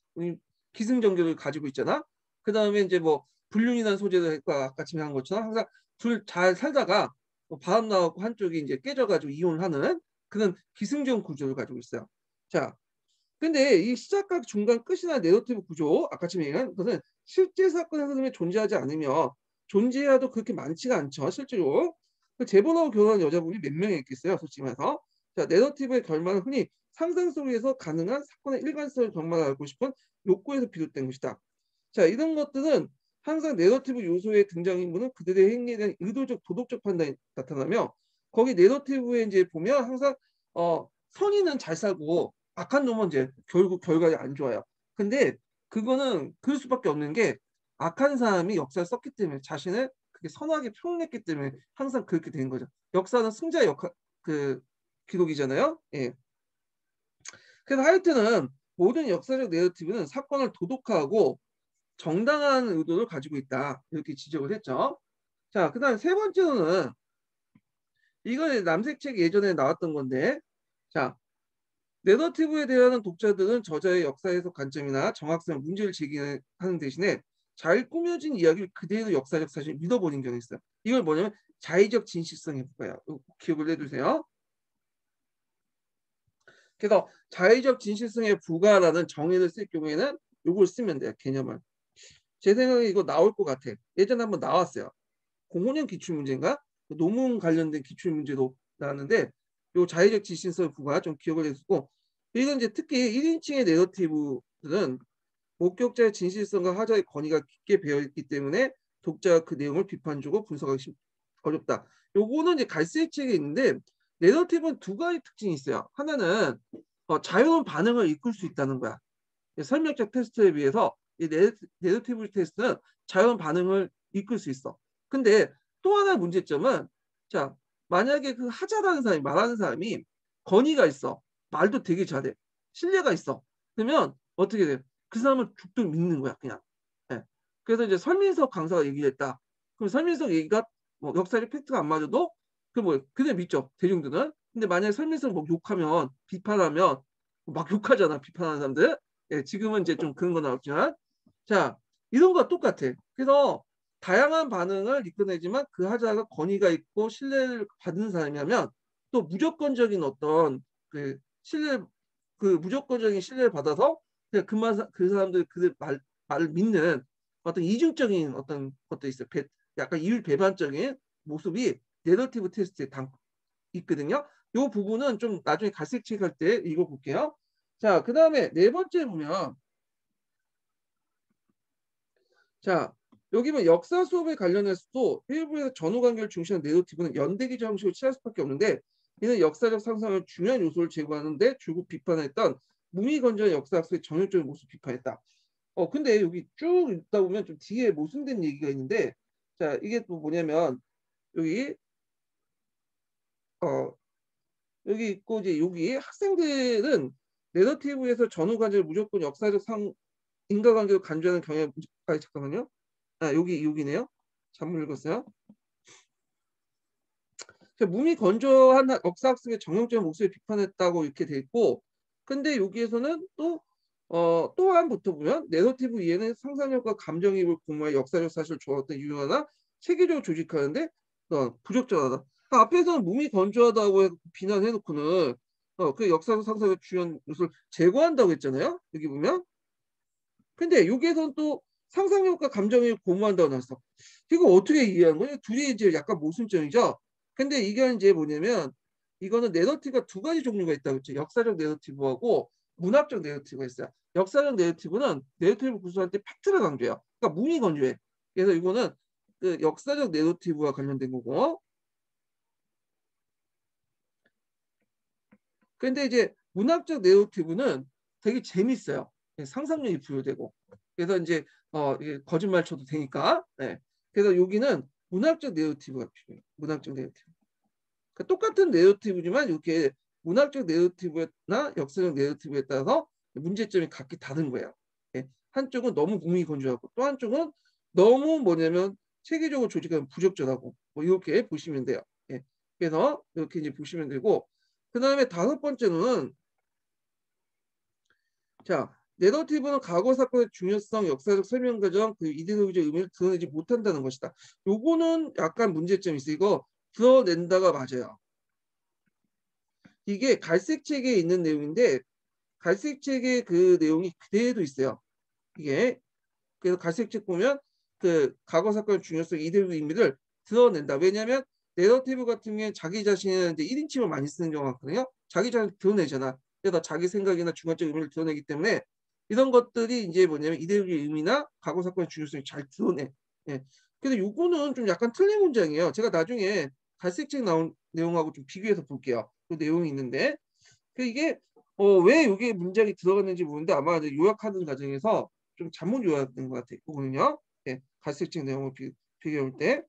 기승전결을 가지고 있잖아. 그 다음에 이제 뭐 불륜이라는 소재를 했고 아까쯤에 한 것처럼 항상 둘 잘 살다가 뭐 바람 나고 한쪽이 이제 깨져가지고 이혼을 하는 그런 기승전 구조를 가지고 있어요. 자, 근데 이 시작과 중간 끝이나 내러티브 구조 아까쯤 얘기한 것은 실제 사건의 흐름에 존재하지 않으며 존재해도 그렇게 많지가 않죠. 실제로 재벌하고 결혼한 여자분이 몇 명이 있겠어요. 솔직히 말해서. 자, 내러티브의 결말은 흔히 상상 속에서 가능한 사건의 일관성을 경험하고 싶은 욕구에서 비롯된 것이다. 자, 이런 것들은 항상 내러티브 요소의 등장인물은 그들의 행위에 대한 의도적 도덕적 판단이 나타나며 거기 내러티브에 이제 보면 항상 선의는 잘 살고 악한 놈은 이제 결국 결과가 안 좋아요. 근데 그거는 그럴 수밖에 없는 게 악한 사람이 역사를 썼기 때문에 자신을 그게 선하게 표현했기 때문에 항상 그렇게 된 거죠. 역사는 승자의 그 기록이잖아요. 예. 그래서 하여튼은 모든 역사적 내러티브는 사건을 도덕화하고 정당한 의도를 가지고 있다. 이렇게 지적을 했죠. 자, 그다음 세 번째로는 이거 남색책 예전에 나왔던 건데, 자, 내러티브에 대한 독자들은 저자의 역사 해석 관점이나 정확성 문제를 제기하는 대신에 잘 꾸며진 이야기를 그대로 역사적 사실을 믿어버린 경우가 있어요. 이걸 뭐냐면 자의적 진실성의 부과야. 기억을 해두세요. 그래서 자의적 진실성의 부과라는 정의를 쓸 경우에는 이걸 쓰면 돼요. 개념을. 제 생각에 이거 나올 것 같아. 예전에 한번 나왔어요. 05년 기출문제인가? 논문 관련된 기출문제도 나왔는데 요 자의적 진실성의 부과 좀 기억을 해두고 이건 이제 특히 1인칭의 내러티브들은 목격자의 진실성과 하자의 권위가 깊게 배어있기 때문에 독자가 그 내용을 비판적으로 분석하기 어렵다. 요거는 이제 갈색책에 있는데 내러티브는 두 가지 특징이 있어요. 하나는 자유로운 반응을 이끌 수 있다는 거야. 설명적 테스트에 비해서 이 내러티브 테스트는 자유로운 반응을 이끌 수 있어. 근데 또 하나의 문제점은 자 만약에 그 하자라는 사람이 말하는 사람이 권위가 있어. 말도 되게 잘해. 신뢰가 있어. 그러면 어떻게 돼? 그 사람을 죽도록 믿는 거야, 그냥. 예. 그래서 이제 설민석 강사가 얘기했다. 그럼 설민석 얘기가 뭐 역사적 팩트가 안 맞아도 그 뭐 그냥 믿죠, 대중들은. 근데 만약에 설민석 뭐 욕하면 비판하면 막 욕하잖아, 비판하는 사람들. 예, 지금은 이제 좀 그런 건 나왔지만 자 이런 거와 똑같아. 그래서 다양한 반응을 이끌어내지만 그 하자가 권위가 있고 신뢰를 받는 사람이라면 또 무조건적인 어떤 그 신뢰 그 무조건적인 신뢰를 받아서 그냥 그 사람들 그 말을 믿는 어떤 이중적인 어떤 것도 있어요. 약간 이율 배반적인 모습이 내러티브 테스트에 있거든요. 이 부분은 좀 나중에 갈색책 할 때 읽어볼게요. 자, 그 다음에 네 번째 보면 자 여기 보면 역사 수업에 관련해서도 일부에서 전후 관계를 중시하는 내러티브는 연대기 정식을 취할 수밖에 없는데 이는 역사적 상상을 중요한 요소를 제공하는데 줄곧 비판했던 무미건조한 역사학습의 전형적인 모습을 비판했다. 근데 여기 쭉 읽다 보면 좀 뒤에 모순된 얘기가 있는데 자 이게 또 뭐냐면 여기 어 여기 있고 이제 여기 학생들은 내러티브에서 전후 관계를 무조건 역사적 인과관계로 간주하는 경향이 잠깐만요. 여기네요. 잘못 읽었어요. 무미 건조한 역사학습의 정형적인 목소리 비판했다고 이렇게 돼 있고, 근데 여기에서는 또한부터 보면 내러티브 이해는 상상력과 감정이입을 공모해 역사적 사실을 조합했던 유효하나 체계적으로 조직하는데 부적절하다. 앞에서는 무미 건조하다고 비난해놓고는 그 역사적 상상의 주요한 요소를 제거한다고 했잖아요. 여기 보면. 근데 여기에서는 또 상상력과 감정을 공모한다고 나왔어. 이거 어떻게 이해하는 거예요? 둘이 이제 약간 모순점이죠. 근데 이게 이제 뭐냐면 이거는 내러티브가 두 가지 종류가 있다고 했죠. 역사적 내러티브하고 문학적 내러티브가 있어요. 역사적 내러티브는 내러티브를 구성할 때 팩트를 강조해요. 그러니까 무미건조해. 그래서 이거는 그 역사적 내러티브와 관련된 거고. 근데 이제 문학적 내러티브는 되게 재밌어요. 상상력이 부여되고. 그래서 이제 이게 거짓말 쳐도 되니까. 네. 그래서 여기는 문학적 내러티브가 필요해요. 문학적 내러티브. 그러니까 똑같은 내러티브지만 이렇게 문학적 내러티브나 역사적 내러티브에 따라서 문제점이 각기 다른 거예요. 예. 한쪽은 너무 국민이 건조하고 또 한쪽은 너무 뭐냐면 체계적으로 조직하면 부적절하고 뭐 이렇게 보시면 돼요. 예. 그래서 이렇게 이제 보시면 되고 그 다음에 다섯 번째는 자 내러티브는 과거 사건의 중요성, 역사적 설명 과정, 그 이데올로기적 의미를 드러내지 못한다는 것이다. 요거는 약간 문제점이 있어요. 이거 드러낸다가 맞아요. 이게 갈색책에 있는 내용인데 갈색책의 그 내용이 그대로 있어요. 이게 그래서 갈색책 보면 그 과거 사건의 중요성, 이데올로기 의미를 드러낸다. 왜냐하면 내러티브 같은 경우에 자기 자신을 이제 1인칭을 많이 쓰는 경우가 많거든요. 자기 자신을 드러내잖아. 그래서 자기 생각이나 주관적 의미를 드러내기 때문에 이런 것들이 이제 뭐냐면 이데올로기 의미나 과거 사건의 중요성을 잘 드러내. 예. 근데 요거는 좀 약간 틀린 문장이에요. 제가 나중에 갈색책 나온 내용하고 좀 비교해서 볼게요. 그 내용이 있는데 그 이게 왜 이게 문장이 들어갔는지 모르는데 아마 이제 요약하는 과정에서 좀 잘못 요약된 것 같아요. 그거는요. 예, 갈색책 내용을 비교할 때.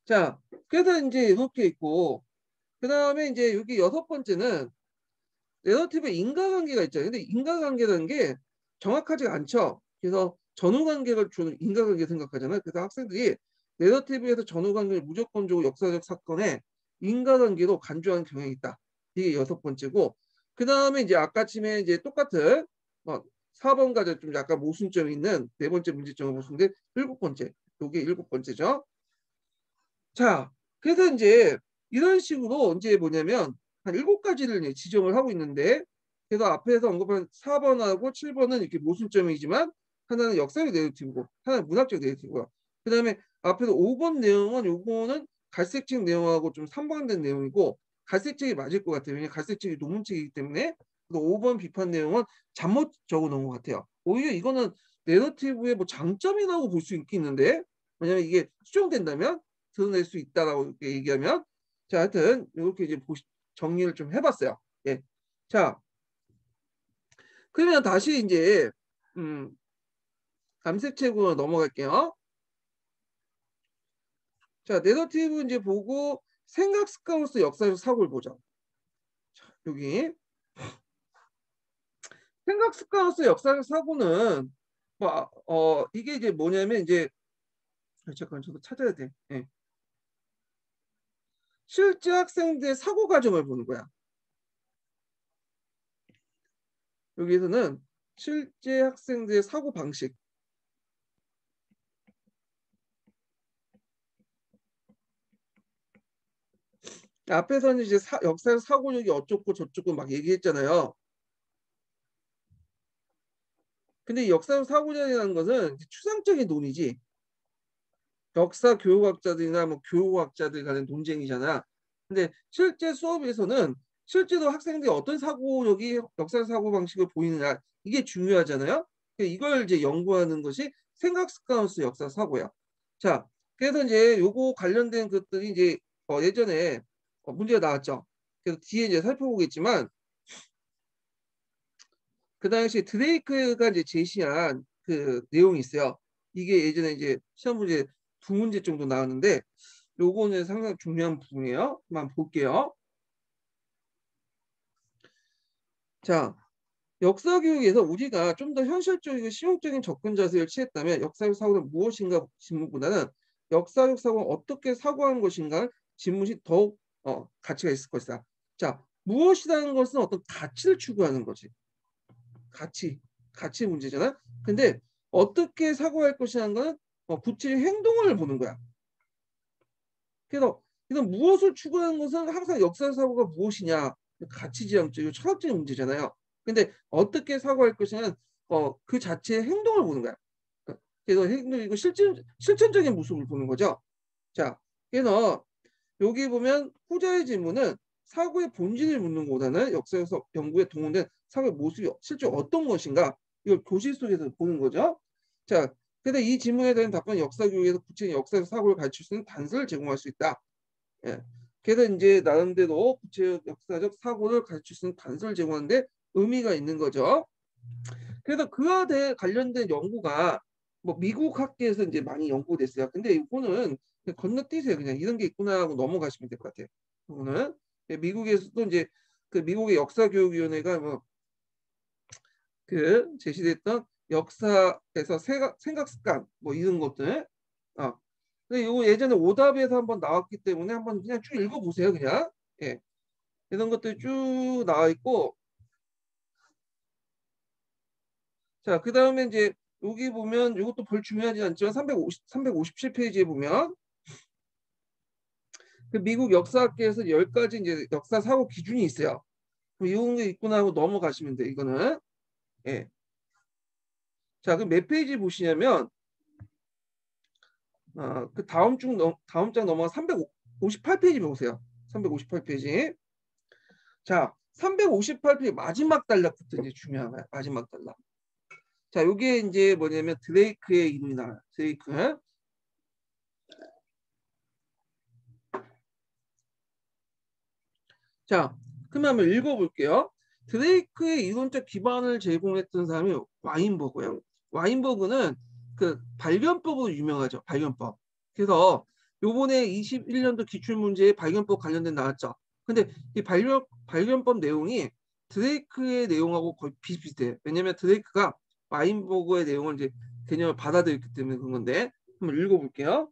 자, 그래서 이제 이렇게 있고 그 다음에 이제 여기 여섯 번째는 내러티브 인과관계가 있잖아요. 근데 인과관계라는 게 정확하지가 않죠. 그래서 전후관계를 주는 인과관계 생각하잖아요. 그래서 학생들이 내러티브에서 전후관계를 무조건적으로 역사적 사건에 인과관계로 간주하는 경향이 있다. 이게 여섯 번째고 그 다음에 이제 아까쯤에 이제 똑같은 4번 과제 좀 약간 모순점이 있는 네 번째 문제점을 보시는데 일곱 번째. 이게 일곱 번째죠. 자, 그래서 이제 이런 식으로 이제 뭐냐면 한 일곱 가지를 지정을 하고 있는데 그래서 앞에서 언급한 4번하고 7번은 이렇게 모순점이지만 하나는 역사적 내러티브고 하나는 문학적 내러티브고요. 그 다음에 앞에서 5번 내용은 요거는 갈색책 내용하고 좀 상반된 내용이고 갈색책이 맞을 것 같아요. 왜냐면 갈색책이 논문책이기 때문에 5번 비판 내용은 잘못 적어 놓은 것 같아요. 오히려 이거는 내러티브의 뭐 장점이라고 볼 수 있겠는데 왜냐면 이게 수정된다면 드러낼 수 있다라고 이렇게 얘기하면 자 하여튼 이렇게 이제 정리를 좀 해봤어요. 예. 자 그러면 다시 이제 감색책으로 넘어갈게요. 자 내러티브 이제 보고 생각 습관으로서 역사적 사고를 보죠. 자, 여기 생각 습관으로서 역사적 사고는 이게 이제 뭐냐면 이제 잠깐 저도 찾아야 돼. 예. 실제 학생들의 사고 과정을 보는 거야. 여기에서는 실제 학생들의 사고 방식. 앞에서는 이제 역사 사고력이 어쩌고 저쩌고 막 얘기했잖아요. 근데 역사 사고력이라는 것은 추상적인 논의지. 역사 교육학자들이나 뭐 교육학자들 간의 논쟁이잖아. 근데 실제 수업에서는 실제로 학생들이 어떤 사고력이 역사 사고 방식을 보이느냐 이게 중요하잖아요. 이걸 이제 연구하는 것이 생각 습관으로서 역사 사고야. 자, 그래서 이제 요거 관련된 것들이 이제 예전에 문제가 나왔죠. 그래서 뒤에 이제 살펴보겠지만 그 당시 드레이크가 이제 제시한 그 내용이 있어요. 이게 예전에 이제 시험 문제 두 문제 정도 나왔는데 요거는 상당히 중요한 부분이에요. 한번 볼게요. 자, 역사 교육에서 우리가 좀 더 현실적이고 실용적인 접근 자세를 취했다면 역사적 사고는 무엇인가 질문보다는 역사적 사고는 어떻게 사고하는 것인가 질문이 더욱 가치가 있을 것이다. 자, 무엇이라는 것은 어떤 가치를 추구하는 거지. 가치 문제잖아. 근데 어떻게 사고할 것이라는 거는 구체적 행동을 보는 거야. 그래서 이건 무엇을 추구하는 것은 항상 역사 사고가 무엇이냐 가치지향적이고 철학적인 문제잖아요. 근데 어떻게 사고할 것이냐는 그 자체의 행동을 보는 거야. 그래서 행동이고 실천적인 모습을 보는 거죠. 자, 그래서 여기 보면 후자의 질문은 사고의 본질을 묻는 것보다는 역사에서 연구에 동원된 사고의 모습이 실제 어떤 것인가 이걸 교실 속에서 보는 거죠. 자, 근데 이 질문에 대한 답변은 역사 교육에서 구체적인 역사적 사고를 가르칠 수 있는 단서를 제공할 수 있다. 예. 그래서 이제 나름대로 구체적 역사적 사고를 가르칠 수 있는 단서를 제공하는데 의미가 있는 거죠. 그래서 그와 관련된 연구가 뭐 미국 학계에서 이제 많이 연구됐어요. 근데 이거는 그냥 건너뛰세요. 그냥 이런 게 있구나 하고 넘어가시면 될 것 같아요. 이거는 미국에서도 이제 그 미국의 역사교육위원회가 뭐 그 제시됐던 역사에서 생각 습관 뭐 이런 것들. 근데 이거 예전에 오답에서 한번 나왔기 때문에 한번 그냥 쭉 읽어보세요. 그냥. 예. 이런 것들 쭉 나와 있고. 자, 그 다음에 이제 여기 보면 이것도 별 중요하지 않지만 357페이지에 보면 그 미국 역사학계에서 10가지 이제 역사 사고 기준이 있어요. 이런 게 있구나 하고 넘어가시면 돼. 이거는. 예. 자, 그럼 몇 페이지 보시냐면 그 다음 장 넘어가 358페이지 보세요. 358페이지. 자, 358페이지 마지막 단락부터 이제 중요한 거야. 마지막 단락. 자, 요게 이제 뭐냐면 드레이크의 이론이 나와요. 드레이크. 자, 그러면 한번 읽어볼게요. 드레이크의 이론적 기반을 제공했던 사람이 와인버그예요. 와인버그는 그 발견법으로 유명하죠. 발견법. 그래서 요번에 21년도 기출문제에 발견법 관련된 나왔죠. 근데 이 발견법 내용이 드레이크의 내용하고 거의 비슷비슷해요. 왜냐면 드레이크가 와인버그의 내용을 이제 개념을 받아들였기 때문에 그런 건데 한번 읽어볼게요.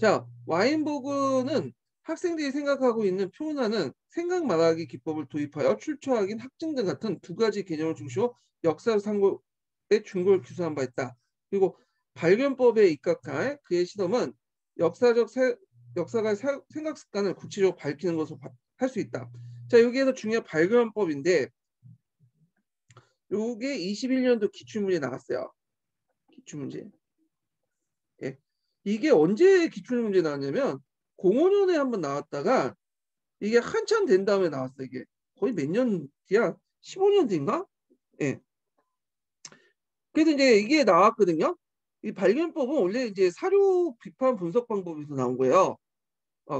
자, 와인버그는 학생들이 생각하고 있는 표현하는 생각 말하기 기법을 도입하여 출처 확인, 학증 등 같은 두 가지 개념을 중시로 역사 상고의 중국을 규수한 바 있다. 그리고 발견법에 입각한 그의 시험은 역사가의 생각 습관을 구체적으로 밝히는 것으로 할 수 있다. 자, 여기에서 중요한 발견법인데 요게 21년도 기출문제 나왔어요. 기출문제. 예. 이게 언제 기출문제 나왔냐면 05년에 한번 나왔다가 이게 한참 된 다음에 나왔어. 이게 거의 몇 년 뒤야? 15년 뒤인가? 예. 그래서 이제 이게 나왔거든요. 이 발견법은 원래 이제 사료 비판 분석 방법에서 나온 거예요.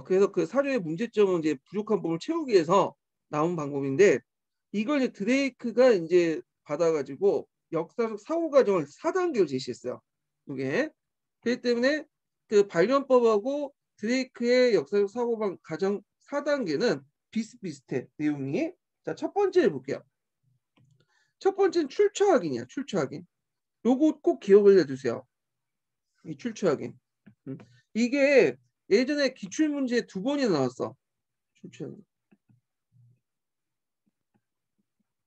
그래서 그 사료의 문제점은 이제 부족한 부분을 채우기 위해서 나온 방법인데 이걸 이제 드레이크가 이제 받아가지고 역사적 사고 과정을 4단계로 제시했어요. 이게 그렇기 때문에 그 발견법하고 드레이크의 역사적 사고 과정 4단계는 비슷비슷해 내용이. 자, 첫 번째 볼게요. 첫 번째는 출처 확인이야. 출처 확인. 요거 꼭 기억을 해주세요. 이 출처 확인. 이게 예전에 기출문제 2번이나 나왔어. 출처 확인.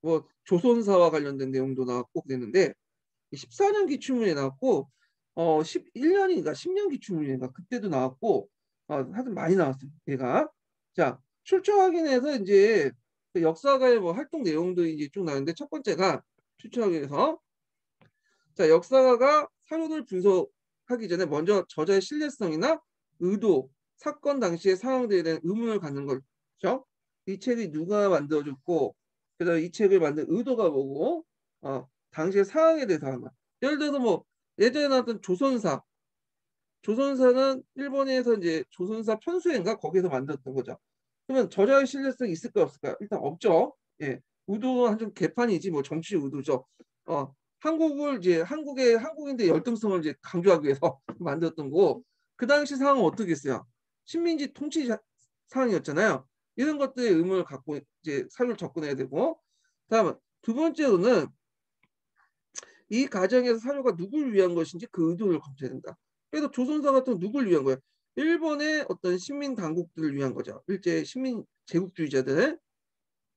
뭐 조선사와 관련된 내용도 나왔고 그랬는데 14년 기출문제 나왔고 11년인가 10년 기출문제인가 그때도 나왔고 하여튼 많이 나왔어요. 얘가. 자, 출처 확인해서 이제 그 역사가의 뭐 활동 내용도 이제 쭉 나오는데 첫 번째가 출처 확인해서 자, 역사가가 사료를 분석하기 전에 먼저 저자의 신뢰성이나 의도, 사건 당시의 상황들에 대한 의문을 갖는 거죠. 이 책이 누가 만들어줬고 그래서 이 책을 만든 의도가 뭐고 당시의 상황에 대해서 하는 거야. 예를 들어서 뭐 예전에 나왔던 조선사. 조선사는 일본에서 이제 조선사 편수인가 거기서 만들었던 거죠. 그러면 저자의 신뢰성이 있을까 없을까? 일단 없죠. 예. 의도는 좀 개판이지 뭐 정치 의도죠. 한국을 이제 한국의 한국인들 열등성을 이제 강조하기 위해서 만들었던 거고 그 당시 상황은 어떻게 했어요? 식민지 통치 상황이었잖아요. 이런 것들의 의문을 갖고 이제 사유를 접근해야 되고 다음 두 번째로는 이 과정에서 사료가 누굴 위한 것인지 그 의도를 검토해야 된다. 그래서 조선사 같은 건 누굴 위한 거예요? 일본의 어떤 식민 당국들을 위한 거죠. 일제 식민 제국주의자들.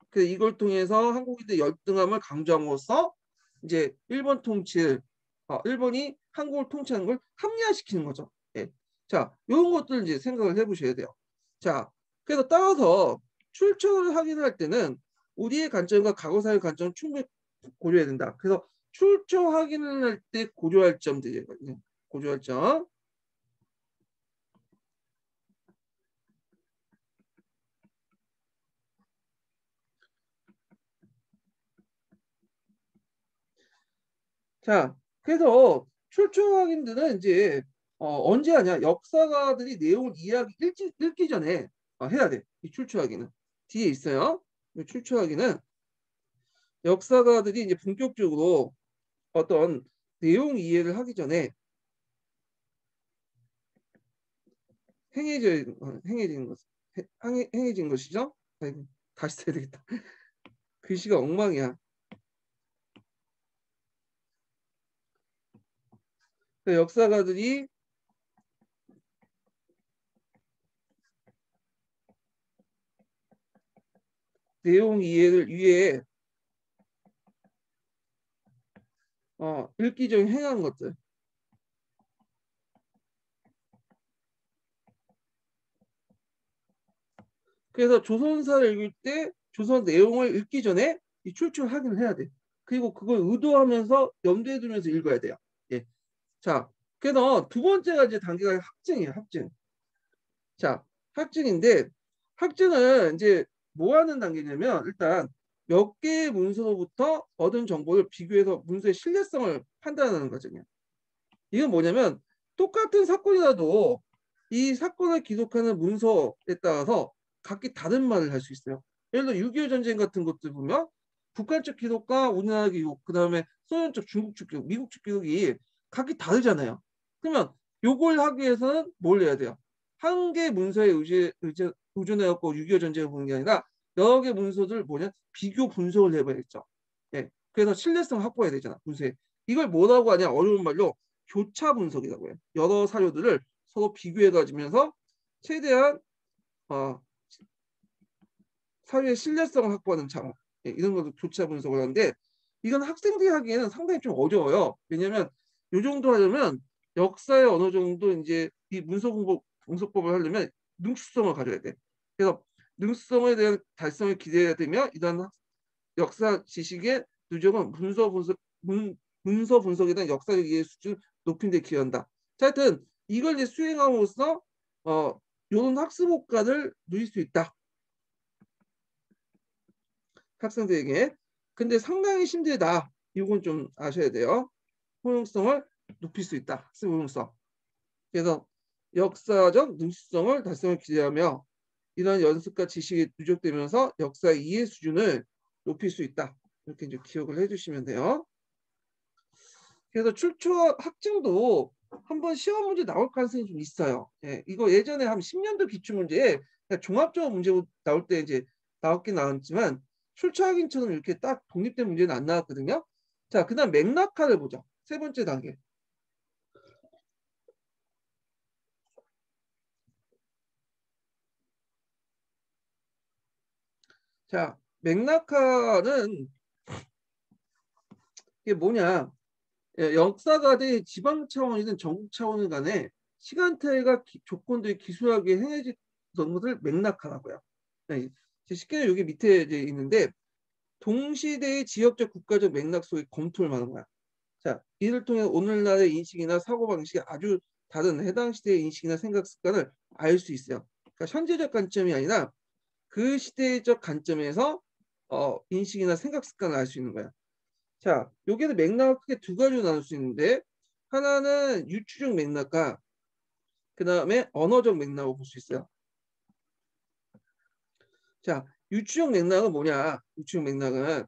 그 이걸 통해서 한국인들 열등함을 강조함으로써 이제 일본 통치를 일본이 한국을 통치하는 걸 합리화시키는 거죠. 예. 자, 이런 것들 이제 생각을 해보셔야 돼요. 자, 그래서 따라서 출처를 확인할 때는 우리의 관점과 과거사의 관점을 충분히 고려해야 된다. 그래서 출처 확인을 할 때 고려할 점들이거든요. 고려할 점. 자, 그래서 출처 확인들은 이제 언제 하냐? 역사가들이 내용을 이해하기 읽기 전에 해야 돼. 이 출처 확인은 뒤에 있어요. 이 출처 확인은 역사가들이 이제 본격적으로 어떤 내용 이해를 하기 전에 행해진 것, 행해진 것이죠. 아이고, 다시 써야 되겠다. 글씨가 엉망이야. 역사가들이 내용 이해를 위해 읽기 전에 행한 것들. 그래서 조선사를 읽을 때 조선 내용을 읽기 전에 이 출처 확인을 해야 돼. 그리고 그걸 의도하면서 염두에 두면서 읽어야 돼요. 예. 자, 그래서 두 번째가 이제 단계가 학증이에요. 학증. 자, 학증인데 학증은 이제 뭐 하는 단계냐면 일단 몇 개의 문서로부터 얻은 정보를 비교해서 문서의 신뢰성을 판단하는 거거든요. 이건 뭐냐면 똑같은 사건이라도 이 사건을 기록하는 문서에 따라서 각기 다른 말을 할 수 있어요. 예를 들어 6.25 전쟁 같은 것들 보면 북한 측 기록과 우리나라 기록, 그 다음에 소련 쪽, 중국 측 기록, 미국 측 기록이 각기 다르잖아요. 그러면 요걸 하기 위해서는 뭘 해야 돼요? 한 개 문서에 의존해갖고 6.25 전쟁을 보는 게 아니라 여러 개 문서들 뭐냐? 비교 분석을 해봐야겠죠. 예. 그래서 신뢰성 확보해야 되잖아, 문서에. 이걸 뭐라고 하냐? 어려운 말로 교차 분석이라고 해요. 여러 사료들을 서로 비교해 가지면서 최대한 사료의 신뢰성을 확보하는 작업, 이런 것도 교차 분석을 하는데 이건 학생들이 하기에는 상당히 좀 어려워요. 왜냐하면 이 정도 하려면 역사에 어느 정도 이제 이 분석법을 하려면 능수성을 가져야 돼. 그래서 능수성에 대한 달성을 기대해야 되며 이런 역사 지식의 누적은 문서 분석에 대한 역사적 이해 수준 높인 데 기여한다. 자, 하여튼 이걸 이제 수행함으로써 이런 학습 효과를 누릴 수 있다. 학생들에게. 근데 상당히 힘들다. 이건 좀 아셔야 돼요. 효용성을 높일 수 있다. 학습 효용성. 그래서 역사적 능수성을 달성을 기대하며 이런 연습과 지식이 누적되면서 역사 이해 수준을 높일 수 있다. 이렇게 이제 기억을 해주시면 돼요. 그래서 출처 학증도 한번 시험 문제 나올 가능성이 좀 있어요. 예, 이거 예전에 한 10년도 기출 문제에 종합적으로 문제 나올 때 이제 나왔긴 나왔지만 출처 확인처럼 이렇게 딱 독립된 문제는 안 나왔거든요. 자, 그다음 맥락화를 보죠. 세 번째 단계. 자, 맥락화는 이게 뭐냐? 역사가대 지방 차원이든 전국 차원 간에 시간대가 조건들이 기술하게 행해지던 것을 맥락화라고요. 네, 쉽게 여기 밑에 이제 있는데 동시대의 지역적 국가적 맥락 속의 검토를 말하는 거야. 자, 이를 통해 오늘날의 인식이나 사고방식이 아주 다른 해당 시대의 인식이나 생각 습관을 알 수 있어요. 그러니까 현재적 관점이 아니라 그 시대적 관점에서 인식이나 생각 습관을 알 수 있는 거야. 자, 여기는 맥락을 크게 두 가지로 나눌 수 있는데 하나는 유추적 맥락과 그 다음에 언어적 맥락을 볼 수 있어요. 자, 유추적 맥락은 뭐냐? 유추적 맥락이란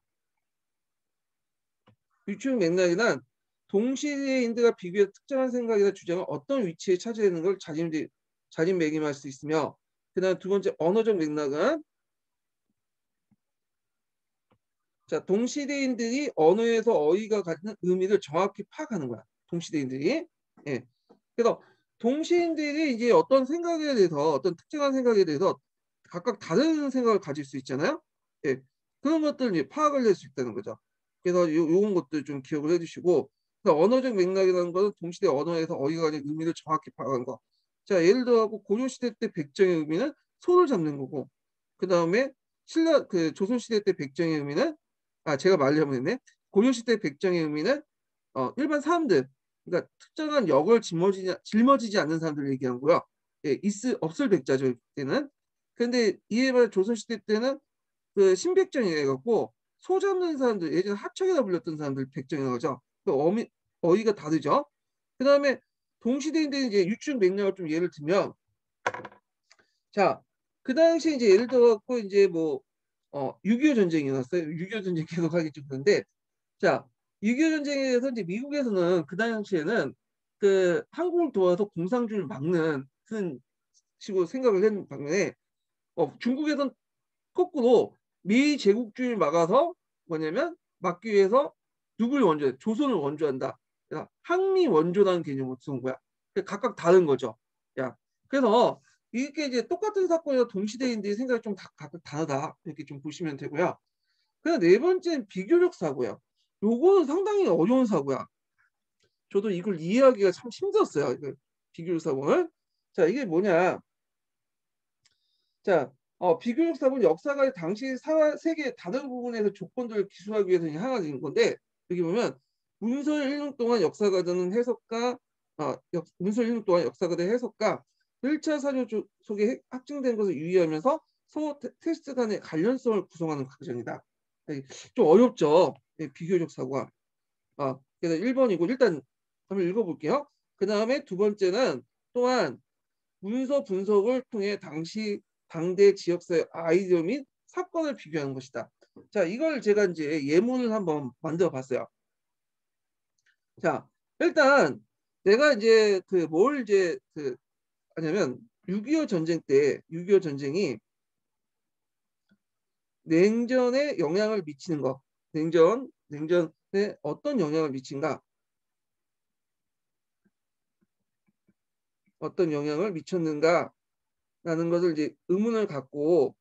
동시대인들과 비교해 특정한 생각이나 주장을 어떤 위치에 차지하는 걸 자진매김할 수 있으며 그 다음 두 번째 언어적 맥락은 자, 동시대인들이 언어에서 어휘가 갖는 의미를 정확히 파악하는 거야. 동시대인들이. 예. 그래서 동시인들이 이제 어떤 생각에 대해서 어떤 특정한 생각에 대해서 각각 다른 생각을 가질 수 있잖아요. 예. 그런 것들을 이제 파악을 할 수 있다는 거죠. 그래서 요런 것들 좀 기억을 해주시고 언어적 맥락이라는 것은 동시대 언어에서 어휘가 가진 의미를 정확히 파악하는 거. 자, 예를 들어 고려시대 때 백정의 의미는 소를 잡는 거고 그 다음에 조선시대 때 백정의 의미는 제가 말하려면 했네. 고려시대 백정의 의미는 일반 사람들, 그러니까 특정한 역을 짊어지지 않는 사람들을 얘기한 거야. 예, 없을 백자죠 그때는. 근데 이에 반해 조선시대 때는 그 신백정이 해갖고 소 잡는 사람들, 예전에 하척이라 불렸던 사람들 백정이라고 하죠. 그 어휘가 다르죠. 그 다음에 동시대인데 이제 유축 맥락을 좀 예를 들면, 자, 그 당시 이제 예를 들어갖고 이제 뭐 6.25 전쟁이 났어요. 6.25 전쟁 계속 하기 좀 그런데, 자, 6.25 전쟁에 대해서 이제 미국에서는 그 당시에는 그 한국을 도와서 공산주의를 막는 그런 식으로 생각을 했는 반면에, 중국에서는 거꾸로 미 제국주의를 막아서 뭐냐면 막기 위해서 누굴 원조해? 조선을 원조한다. 그러니까 항미 원조라는 개념을 쓰는 거야. 각각 다른 거죠. 야, 그래서 이게 이제 똑같은 사건이라 동시대인데 생각이 좀 각각 다르다. 이렇게 좀 보시면 되고요. 그다음 네 번째는 비교적 사고야. 요거는 상당히 어려운 사고야. 저도 이걸 이해하기가 참 힘들었어요. 비교적 사고는. 자, 이게 뭐냐? 자, 비교적 사고는 역사가 당시 세계 다른 부분에서 조건들을 기술하기 위해서 향해진 건데, 여기 보면 문서 읽는 동안 역사가들은 해석가, 문서 읽는 동안 역사가들의 해석가 1차 사료 속에 확증된 것을 유의하면서 서로 테스트 간의 관련성을 구성하는 과정이다. 좀 어렵죠. 비교적 사고가. 그래서 1번이고 일단 한번 읽어볼게요. 그 다음에 두 번째는 또한 문서 분석을 통해 당대 지역사회 아이디어 및 사건을 비교하는 것이다. 자, 이걸 제가 이제 예문을 한번 만들어 봤어요. 자, 일단 내가 이제 뭘 이제 하냐면 6.25 전쟁 때 6.25 전쟁이 냉전에 영향을 미치는 거. 냉전에 어떤 영향을 미친가? 어떤 영향을 미쳤는가라는 것을 이제 의문을 갖고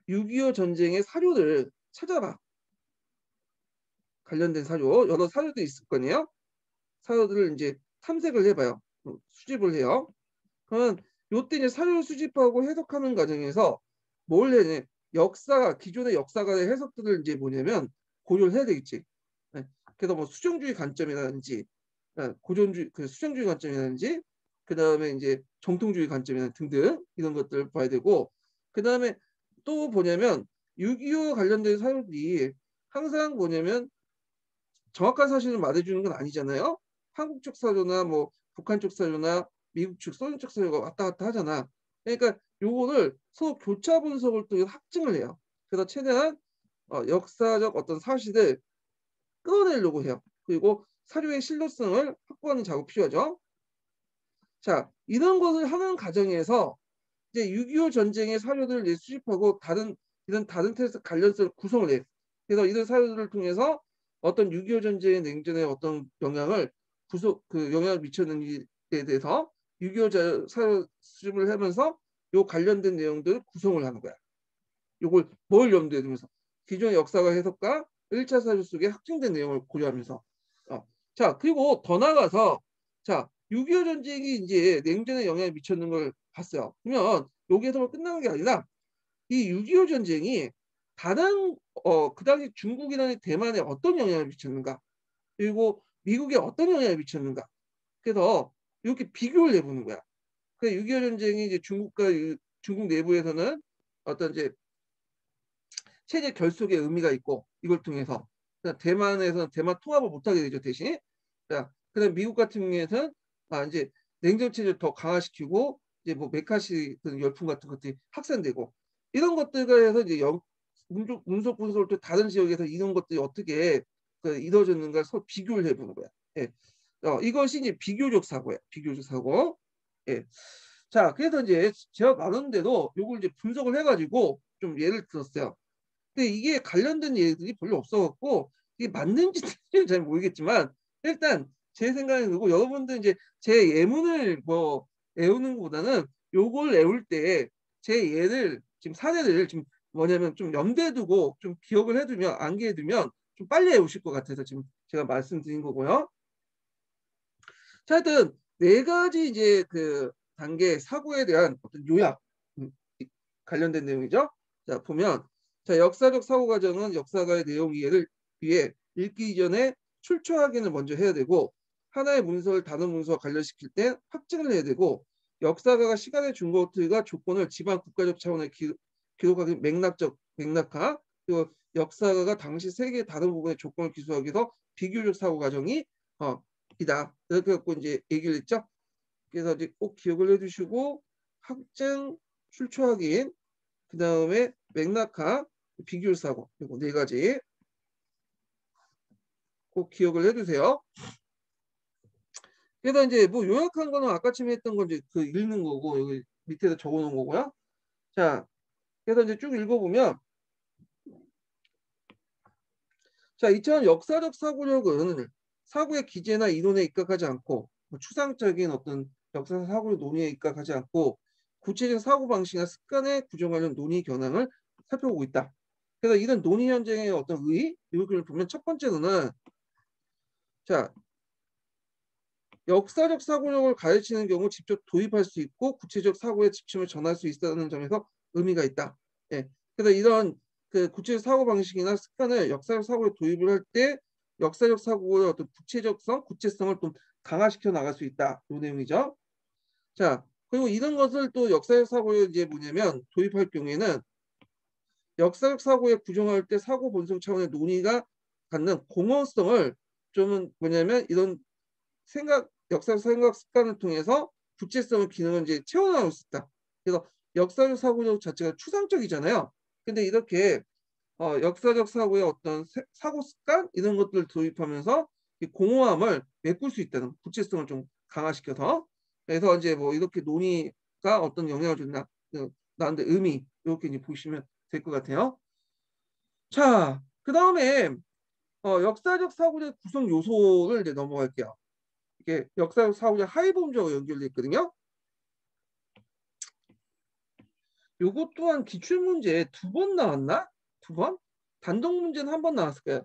6.25 전쟁의 사료를 찾아봐. 관련된 사료, 여러 사료도 있을 거네요. 사료들을 이제 탐색을 해봐요. 수집을 해요. 그러면 요때 이제 사료 수집하고 해석하는 과정에서 뭘 해야 기존의 역사가의 해석들을 이제 뭐냐면 고려를 해야 되겠지. 네. 그래서 뭐 수정주의 관점이라든지, 수정주의 관점이라든지, 그 다음에 이제 정통주의 관점이나 등등 이런 것들을 봐야 되고, 그 다음에 또 뭐냐면 6.25 관련된 사료들이 항상 뭐냐면 정확한 사실을 말해주는 건 아니잖아요. 한국 쪽 사료나 뭐 북한 쪽 사료나 미국 측, 소련 쪽 사료가 왔다 갔다 하잖아. 그러니까 요거를 서로 교차 분석을 통해서 확증을 해요. 그래서 최대한 역사적 어떤 사실을 끌어내려고 해요. 그리고 사료의 신뢰성을 확보하는 작업이 필요하죠. 자, 이런 것을 하는 과정에서 이제 6.25 전쟁의 사료들을 이제 수집하고 이런 다른 테스트 관련성을 구성을 해요. 그래서 이런 사료들을 통해서 어떤 6.25 전쟁의 냉전에 어떤 영향을 미쳤는지에 대해서 6.25 사료 수집을 하면서 요 관련된 내용들을 구성을 하는 거야. 요걸 뭘 염두에 두면서 기존의 역사가 해석과 1차 사료 속에 확증된 내용을 고려하면서 자, 그리고 더 나아가서 자, 6.25 전쟁이 이제 냉전에 영향을 미쳤는 걸 봤어요. 그러면 여기에서만 끝나는 게 아니라 이 6.25 전쟁이 그 당시 중국이나 대만에 어떤 영향을 미쳤는가, 그리고 미국에 어떤 영향을 미쳤는가. 그래서 이렇게 비교를 해보는 거야. 그 6.25 전쟁이 이제 중국 내부에서는 어떤 이제 체제 결속의 의미가 있고, 이걸 통해서 대만에서는 대만 통합을 못하게 되죠, 대신. 자, 그다음 미국 같은 경우에는 이제 냉전 체제를 더 강화시키고 이제 뭐 메카시 열풍 같은 것들이 확산되고, 이런 것들과 해서 이제 문서 분석을 또 다른 지역에서 이런 것들이 어떻게 이루어졌는가 서로 비교를 해보는 거야. 예. 이것이 이제 비교적 사고야. 비교적 사고. 예. 자, 그래서 이제 제가 말하는 대로 요걸 이제 분석을 해가지고 좀 예를 들었어요. 근데 이게 관련된 예들이 별로 없어갖고 이게 맞는지 틀린지 잘 모르겠지만, 일단 제 생각에 그리고 여러분들 이제 제 예문을 뭐 외우는 것보다는 요걸 외울 때 제 예를 지금 사례를 지금 뭐냐면 좀 염두에 두고 좀 기억을 해두면 암기해 두면 좀 빨리 외우실 것 같아서 지금 제가 말씀드린 거고요. 자, 하여튼 네 가지 이제 단계 사고에 대한 어떤 요약, 관련된 내용이죠. 자, 보면 자, 역사적 사고 과정은 역사가의 내용 이해를 위해 읽기 이전에 출처 확인을 먼저 해야 되고, 하나의 문서를 다른 문서와 관련시킬 때 확증을 해야 되고, 역사가가 시간의 중거틀과 조건을 지방 국가적 차원의 기록하기 맥락화, 그리고 역사가 당시 세계의 다른 부분의 조건을 기술하기 위해서 비교적 사고 과정이 이다. 이렇게 갖고 이제 얘기를 했죠. 그래서 이제 꼭 기억을 해두시고 확증, 출처 확인, 그 다음에 맥락화, 비교적 사고 이거 네 가지 꼭 기억을 해두세요. 그래서 이제 뭐 요약한 거는 아까쯤에 했던 건 이제 그 읽는 거고 여기 밑에다 적어놓은 거고요. 자, 그래서 이제 쭉 읽어보면 자, 이처럼 역사적 사고력은 사고의 기제나 이론에 입각하지 않고 뭐 추상적인 어떤 역사 사고의 논의에 입각하지 않고 구체적 사고 방식이나 습관에 구조관련 논의 겨냥을 살펴보고 있다. 그래서 이런 논의 현장의 어떤 의의 이걸 보면 첫 번째로는 자, 역사적 사고력을 가르치는 경우 직접 도입할 수 있고 구체적 사고의 지침을 전할 수 있다는 점에서 의미가 있다. 예. 그래서 이런 그 구체적 사고 방식이나 습관을 역사적 사고에 도입을 할 때 역사적 사고의 어떤 구체적성, 구체성을 좀 강화시켜 나갈 수 있다. 이 내용이죠. 자, 그리고 이런 것을 또 역사적 사고에 이제 뭐냐면 도입할 경우에는 역사적 사고에 구정할 때 사고 본성 차원의 논의가 갖는 공허성을 좀 뭐냐면 이런 역사적 생각 습관을 통해서 구체성의 기능을 이제 채워나갈 수 있다. 그래서 역사적 사고력 자체가 추상적이잖아요. 근데 이렇게 역사적 사고의 어떤 사고 습관 이런 것들을 도입하면서 이 공허함을 메꿀 수 있다는 구체성을 좀 강화시켜서 그래서 이제 뭐 이렇게 논의가 어떤 영향을 줬나 나는데 의미 이렇게 이제 보시면 될 것 같아요. 자, 그 다음에 역사적 사고의 구성 요소를 이제 넘어갈게요. 이게 역사적 사고적 하위범죄와 연결돼 있거든요. 요것 또한 기출문제 2번 나왔나? 2번? 단독 문제는 1번 나왔을 거예요.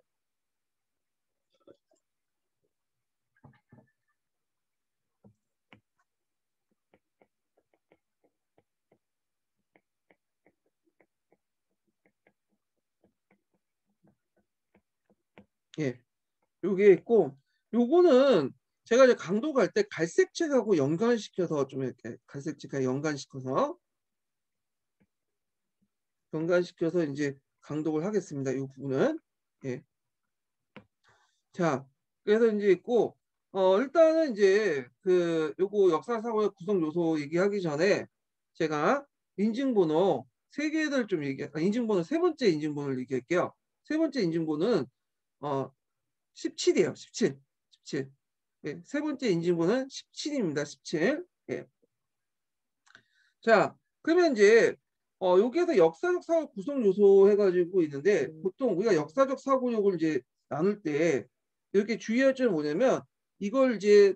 예, 요게 있고 요거는 제가 이제 강도 갈 때 갈색 책하고 연관시켜서 좀 이렇게 갈색 책하고 연관시켜서 이제 강독을 하겠습니다. 이 부분은 예. 자, 그래서 이제 있고 일단은 이제 그 요거 역사 사고의 구성 요소 얘기하기 전에 제가 인증번호 3개를 좀 인증번호 세 번째 인증번호를 얘기할게요. 세 번째 인증번호는 17이에요. 17. 17. 예, 세 번째 인증번호는 17입니다. 17. 예. 자, 그러면 이제 여기에서 역사적 사고 구성 요소 해가지고 있는데 보통 우리가 역사적 사고력을 이제 나눌 때 이렇게 주의할 점은 뭐냐면 이걸 이제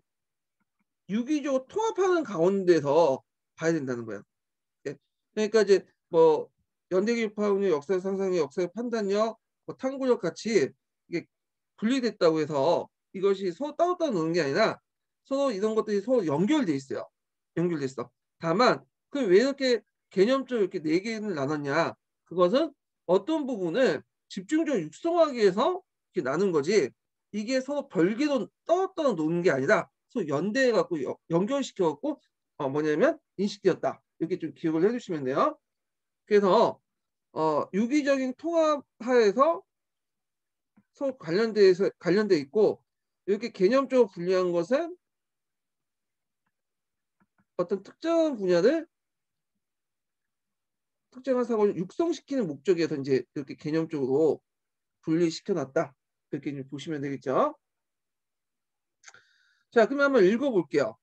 유기적으로 통합하는 가운데서 봐야 된다는 거예요. 예. 그러니까 이제 뭐 연대기파학력, 역사 상상력, 역사의 판단력, 뭐 탐구력 같이 이게 분리됐다고 해서 이것이 서로 따로따로 노는 게 아니라 서로 이런 것들이 서로 연결돼 있어요. 연결돼 있어. 다만 그 왜 이렇게 개념적으로 이렇게 4개를 나눴냐? 그것은 어떤 부분을 집중적으로 육성하기 위해서 이렇게 나눈 거지. 이게 서로 별개로 따로따로 노는 게 아니라 서로 연대해 갖고 연결시켜 갖고 뭐냐면 인식되었다. 이렇게 좀 기억을 해주시면 돼요. 그래서 유기적인 통합하에서 서로 관련돼 있고 이렇게 개념적으로 분리한 것은 어떤 특정한 사고를 육성시키는 목적에서 이제 이렇게 개념적으로 분리시켜 놨다. 이렇게 이제 보시면 되겠죠. 자, 그러면 한번 읽어볼게요.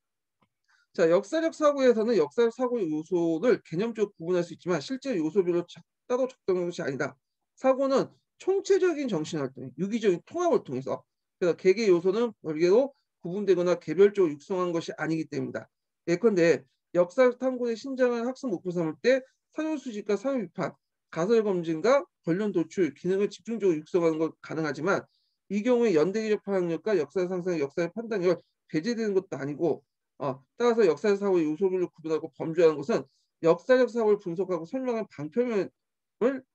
자, 역사적 사고에서는 역사적 사고 요소를 개념적으로 구분할 수 있지만 실제 요소별로 따로 적정한 것이 아니다. 사고는 총체적인 정신활동, 유기적인 통합을 통해서 그래서 개개 요소는 별개로 구분되거나 개별적으로 육성한 것이 아니기 때문이다. 예컨대 역사적 탐구의 신장한 학습 목표 삼을 때 사료 수집과 사유 비판, 가설 검증과 관련 도출, 기능을 집중적으로 육성하는 것 가능하지만 이 경우에 연대기적 파악력과 역사 상상, 역사의 판단력을 배제되는 것도 아니고 따라서 역사적 사고의 요소별로 구분하고 범죄하는 것은 역사적 사고를 분석하고 설명한 방편을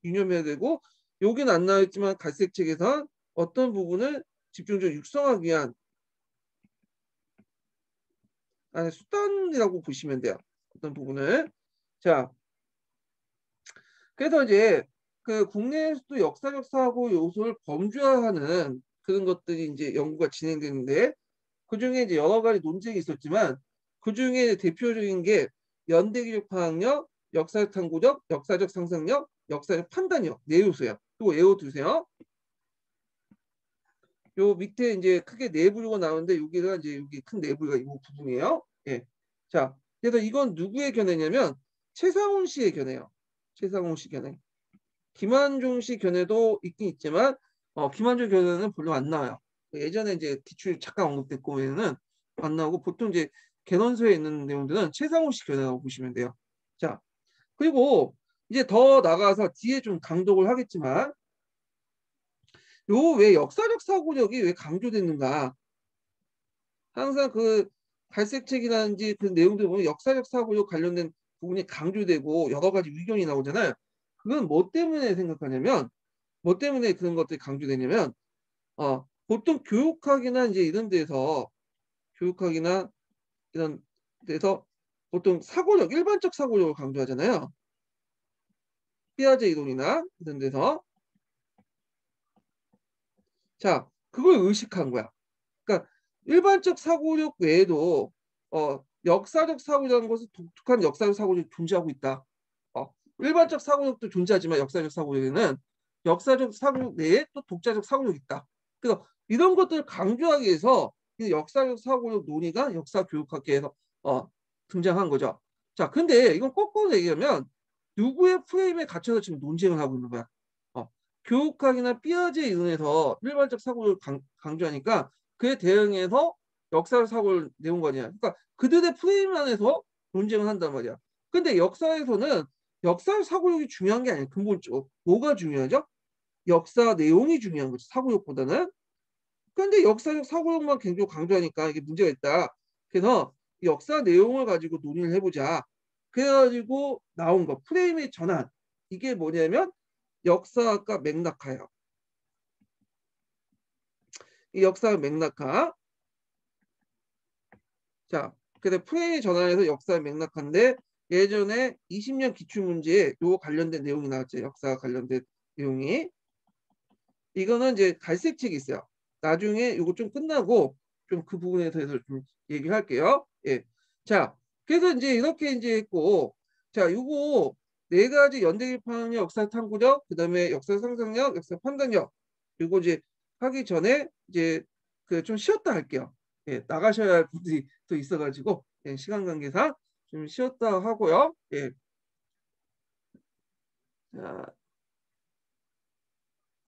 유념해야 되고 여기는 안 나와있지만 갈색 책에서 어떤 부분을 집중적으로 육성하기 위한 수단이라고 보시면 돼요. 어떤 부분을. 자, 그래서 이제 그 국내에서도 역사적 사고 요소를 범주화하는 그런 것들이 이제 연구가 진행되는데 그중에 이제 여러 가지 논쟁이 있었지만 그중에 대표적인 게 연대기록 파악력, 역사적 탐구력, 역사적 상상력, 역사적 판단력 네 요소예요. 이거 외워두세요. 요 밑에 이제 크게 네 부류가 나오는데 여기가 이제 여기 큰 네 부류가 이 부분이에요. 예. 자, 그래서 이건 누구의 견해냐면 최상훈 씨의 견해예요. 최상훈 씨 견해. 김한종 씨 견해도 있긴 있지만 김한종 견해는 별로 안 나와요. 예전에 이제 기출 잠깐 언급됐고 외에는 안 나오고 보통 이제 개론서에 있는 내용들은 최상훈 씨 견해라고 보시면 돼요. 자, 그리고 이제 더 나가서 뒤에 좀 강조를 하겠지만 요 왜 역사적 사고력이 왜 강조됐는가? 항상 그 갈색책이라든지 그 내용들 보면 역사적 사고력 관련된 부분이 강조되고 여러 가지 의견이 나오잖아요. 그건 뭐 때문에 생각하냐면 뭐 때문에 그런 것들이 강조되냐면 보통 교육학이나 이제 이런 데서 교육학이나 이런 데서 보통 사고력 일반적 사고력을 강조하잖아요. 피아제 이론이나 이런 데서 자 그걸 의식한 거야. 그러니까 일반적 사고력 외에도 역사적 사고라는 것은 독특한 역사적 사고력이 존재하고 있다. 일반적 사고력도 존재하지만 역사적 사고력에는 역사적 사고력 내에 또 독자적 사고력이 있다. 그래서 이런 것들을 강조하기 위해서 이 역사적 사고력 논의가 역사 교육학계에서 등장한 거죠. 자, 근데 이건 거꾸로 얘기하면 누구의 프레임에 갇혀서 지금 논쟁을 하고 있는 거야. 교육학이나 삐아제 이론에서 일반적 사고를 강조하니까 그에 대응해서 역사적 사고를 내온 거 아니야. 그러니까 그들의 프레임 안에서 논쟁을 한단 말이야. 근데 역사에서는 역사적 사고력이 중요한 게 아니야. 근본적으로 뭐가 중요하죠? 역사 내용이 중요한 거지. 사고력보다는. 근데 역사적 사고력만 굉장히 강조하니까 이게 문제가 있다. 그래서 역사 내용을 가지고 논의를 해보자. 그래가지고 나온 거 프레임의 전환. 이게 뭐냐면 역사학과 맥락화예요. 이 역사학 맥락화. 자, 그래서 프레임의 전환에서 역사학 맥락화인데 예전에 20년 기출문제에 요 관련된 내용이 나왔죠. 역사 관련된 내용이. 이거는 이제 갈색책이 있어요. 나중에 이거 좀 끝나고 좀 그 부분에 대해서 좀 얘기할게요. 예. 자, 그래서 이제 이렇게 이제 했고, 자, 요거 네 가지 연대기판의 역사 탐구력, 그 다음에 역사 상상력, 역사 판단력, 그리고 이제 하기 전에 이제 그 좀 쉬었다 할게요. 예, 나가셔야 할 분들이 또 있어가지고 예, 시간 관계상 좀 쉬었다 하고요. 예. 자.